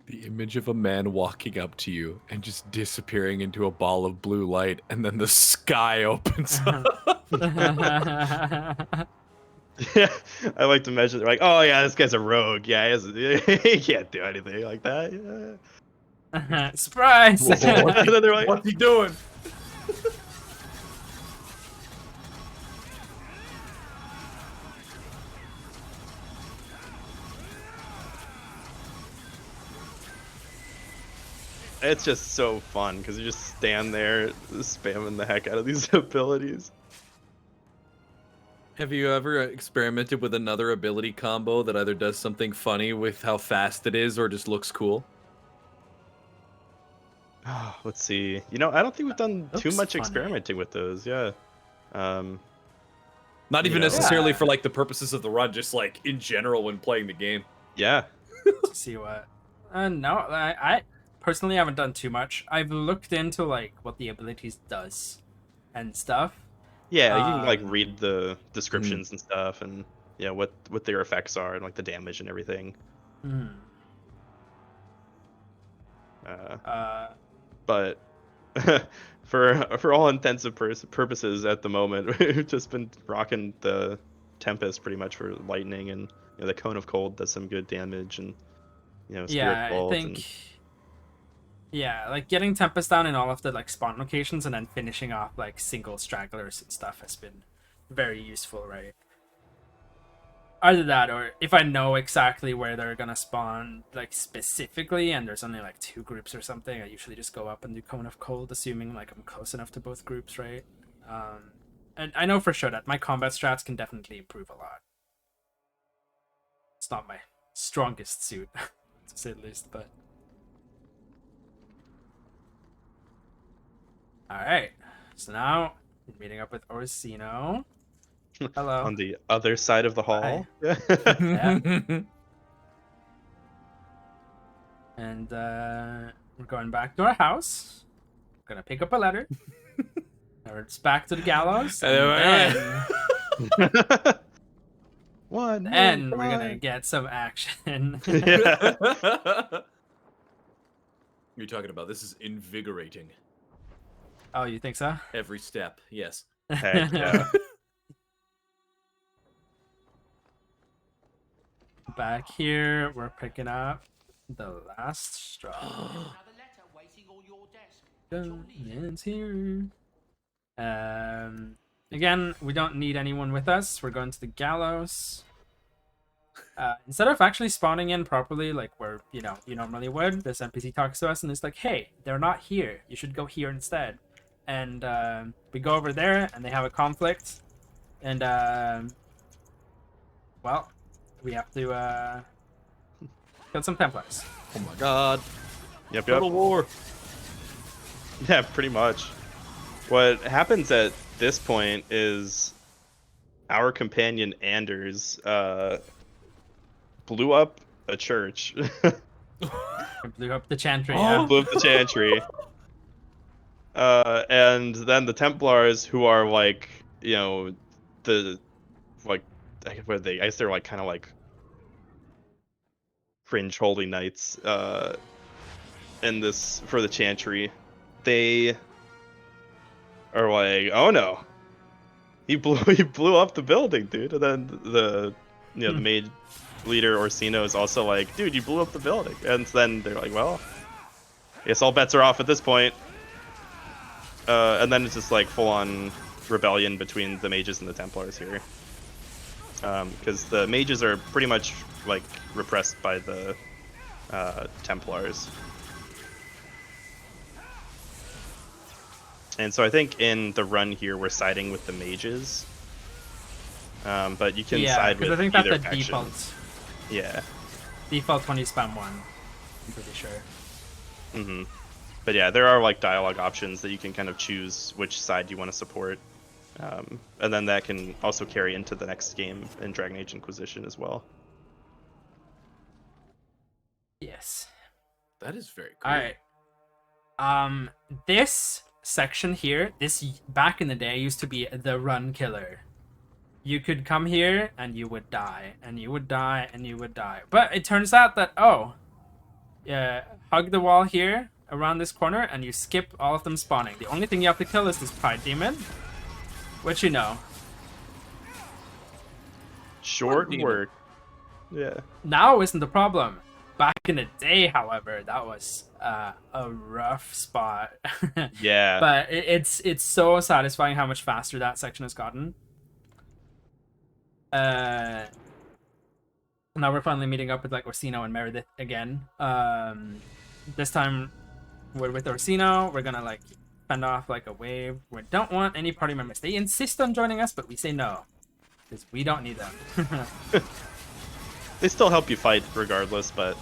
The image of a man walking up to you and just disappearing into a ball of blue light, and then the sky opens up. Yeah, I like to imagine they're like, oh yeah, this guy's a rogue. Yeah, he can't do anything like that. Yeah. Surprise! And then they're like, What's he doing? it's just so fun because you just stand there spamming the heck out of these abilities. Have you ever experimented with another ability combo that either does something funny with how fast it is or just looks cool? Let's see. I don't think we've done too Looks much funny. experimenting with those. Yeah. Not even Yeah. necessarily for like the purposes of the run, just like in general when playing the game. Yeah. Let's see what. No, I personally haven't done too much. I've looked into like what the abilities does and stuff. Yeah, you can like Um, read the descriptions and stuff, and what their effects are, and like the damage and everything. Hmm. But for all intents and purposes at the moment, we've just been rocking the Tempest pretty much for lightning, and the Cone of Cold does some good damage, and Spirit Yeah, I Bolt. think. Yeah, like getting Tempest down in all of the like spawn locations and then finishing off like single stragglers and stuff has been very useful, right? Either that, or if I know exactly where they're gonna spawn, like specifically, and there's only like 2 groups or something, I usually just go up and do Cone of Cold, assuming like I'm close enough to both groups, right? And I know for sure that my combat strats can definitely improve a lot. It's not my strongest suit, to say the least, but. Alright, so now meeting up with Orsino. Hello. On the other side of the hall. Yeah. And we're going back to our house. We're gonna pick up a letter. Now it's back to the gallows. And then we're gonna get some action. Yeah. You're talking about this is invigorating. Oh, you think so? Every step, yes. Heck yeah. Back here, we're picking up the last straw. Another letter waiting on your desk. At your leisure. It's here. Again, we don't need anyone with us. We're going to the gallows. Instead of actually spawning in properly, like where you normally would, this NPC talks to us and it's like, "Hey, they're not here. You should go here instead." And we go over there, and they have a conflict, and well, we have to kill some Templars. Oh my god. Yep, Total yep. war. Yeah, pretty much. What happens at this point is our companion Anders blew up a church. And blew up the chantry. Oh. Yeah. Blew up the chantry. And then the Templars, who are like, the like, what are they? I guess they're like kind of like fringe holy knights. In this for the chantry, they are like, oh no, he blew up the building, dude. And then the the mage leader Orsino is also like, dude, you blew up the building. And then they're like, well, I guess all bets are off at this point. And then it's just like full on rebellion between the mages and the Templars here, because the mages are pretty much like repressed by the Templars. And so I think in the run here we're siding with the mages, but you can side with I think that's either the faction. default. Yeah. Default when you spam one. I'm pretty sure. Mm-hmm. But yeah, there are like dialogue options that you can kind of choose which side you want to support, and then that can also carry into the next game in Dragon Age Inquisition as well. Yes. That is very cool. All right. This section here, back in the day used to be the run killer. You could come here and you would die, and you would die, and you would die. But it turns out that hug the wall here around this corner, and you skip all of them spawning. The only thing you have to kill is this Pride Demon, which Short demon. work. Yeah. now isn't the problem. Back in the day, however, that was a rough spot. Yeah. But it's so satisfying how much faster that section has gotten. Now we're finally meeting up with like Orsino and Meredith again. This time we're with Orsino. We're gonna like fend off like a wave. We don't want any party members. They insist on joining us, but we say no because we don't need them. They still help you fight regardless, but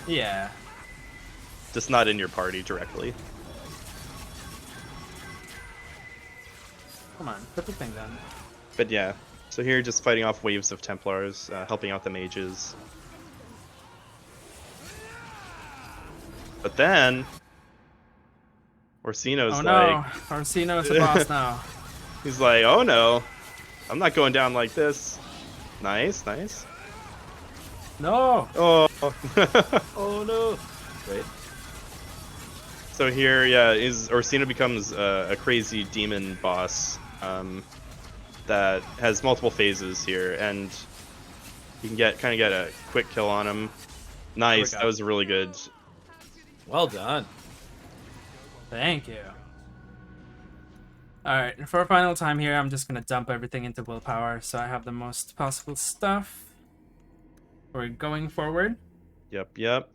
Yeah. just not in your party directly. Come on, put the thing down. But yeah, so here just fighting off waves of Templars, helping out the mages. But then Orsino's Oh no, Orsino's the boss now. he's like, oh no, I'm not going down like this. Nice, nice. No. Oh. Oh no. Wait. So here, yeah, Orsino becomes a crazy demon boss that has multiple phases here, and you can kind of get a quick kill on him. Nice, that was really good. Well done. Thank you. Alright, for a final time here, I'm just gonna dump everything into willpower so I have the most possible stuff. We're going forward. Yep. There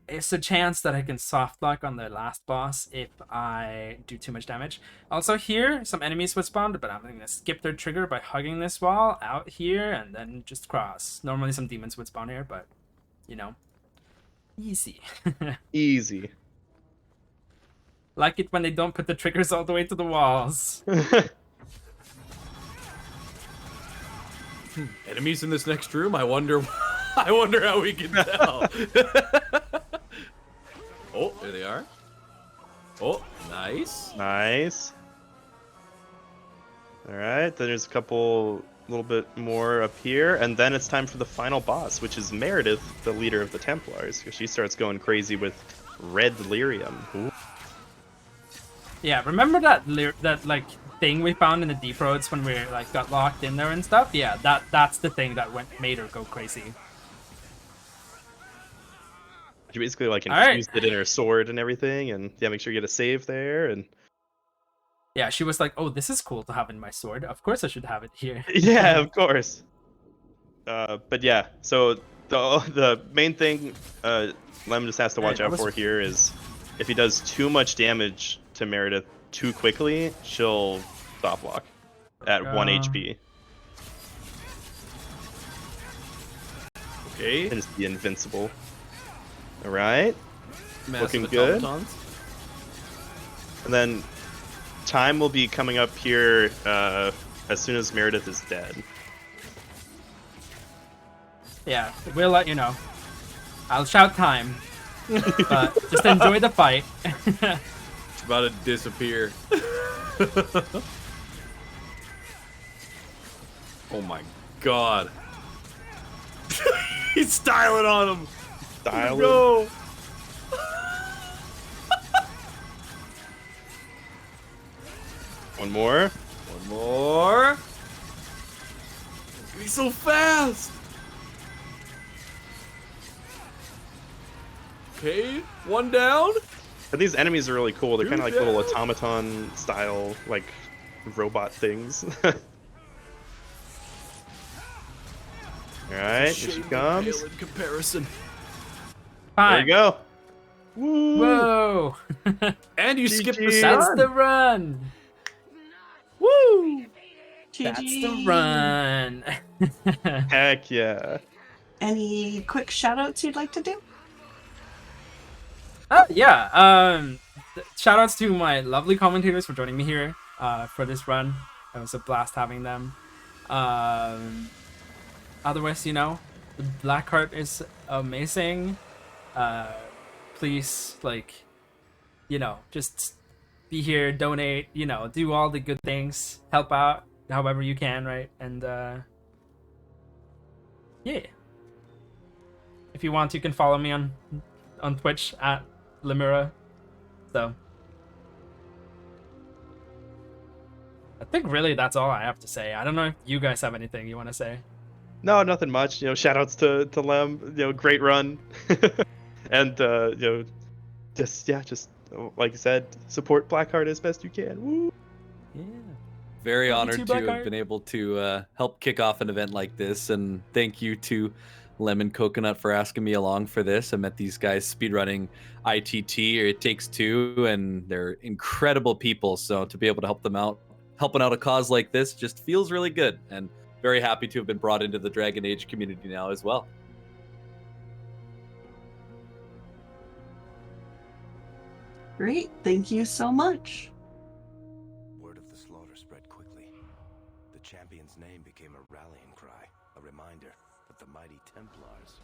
is a chance that I can soft lock on the last boss if I do too much damage. Also here, some enemies would spawn, but I'm gonna skip their trigger by hugging this wall out here and then just cross. Normally some demons would spawn here, but easy. Easy. Like it when they don't put the triggers all the way to the walls. Enemies in this next room? I wonder how we can tell. Oh, there they are. Oh, nice. Nice. Alright, then there's a little bit more up here, and then it's time for the final boss, which is Meredith, the leader of the Templars, because she starts going crazy with red lyrium. Ooh. Yeah, remember that like thing we found in the deep roads when we like got locked in there and stuff? Yeah, that's the thing that made her go crazy. She basically like infused it in her sword and everything, and yeah, make sure you get a save there, and yeah, she was like, "Oh, this is cool to have in my sword. Of course I should have it here." yeah, of course. But yeah, so the main thing Lem just has to watch Hey, that out was- for here is if he does too much damage to Meredith too quickly, she'll stop block at 1 HP Okay. and just be invincible. All right, Massive looking good. automatons. And then time will be coming up here as soon as Meredith is dead. Yeah, we'll let you know. I'll shout time, but just enjoy the fight. It's about to disappear. Oh my god. He's styling on him. Dial Go. One more. One more. He's so fast. Okay, one down. But these enemies are really cool. They're Two kind of like little down. automaton style, like robot things. All right, here she comes. In comparison. There Fine. you go. Woo! Whoa! And you skipped the GG. That's start. the run. Woo! That's the GG. run. Heck yeah. Any quick shout outs you'd like to do? Yeah. Shout outs to my lovely commentators for joining me here for this run. It was a blast having them. Otherwise, you know, the Blackheart is amazing. Please, like, you know, just be here, donate, you know, do all the good things, help out however you can, right? And yeah. If you want, you can follow me on Twitch at Lemuura. So I think really that's all I have to say. I don't know if you guys have anything you want to say. No, nothing much. You know, shout outs to Lem. You know, great run. And you know, just like I said, support Blackheart as best you can. Woo! Yeah. Very Love you honored too, to Blackheart. have been able to help kick off an event like this, and thank you to Lemon Coconut for asking me along for this. I met these guys speedrunning ITT, or It Takes Two, and they're incredible people. So to be able to help them out, helping out a cause like this, just feels really good, and very happy to have been brought into the Dragon Age community now as well. Great. Thank you so much. Word of the slaughter spread quickly. The champion's name became a rallying cry, a reminder that the mighty Templars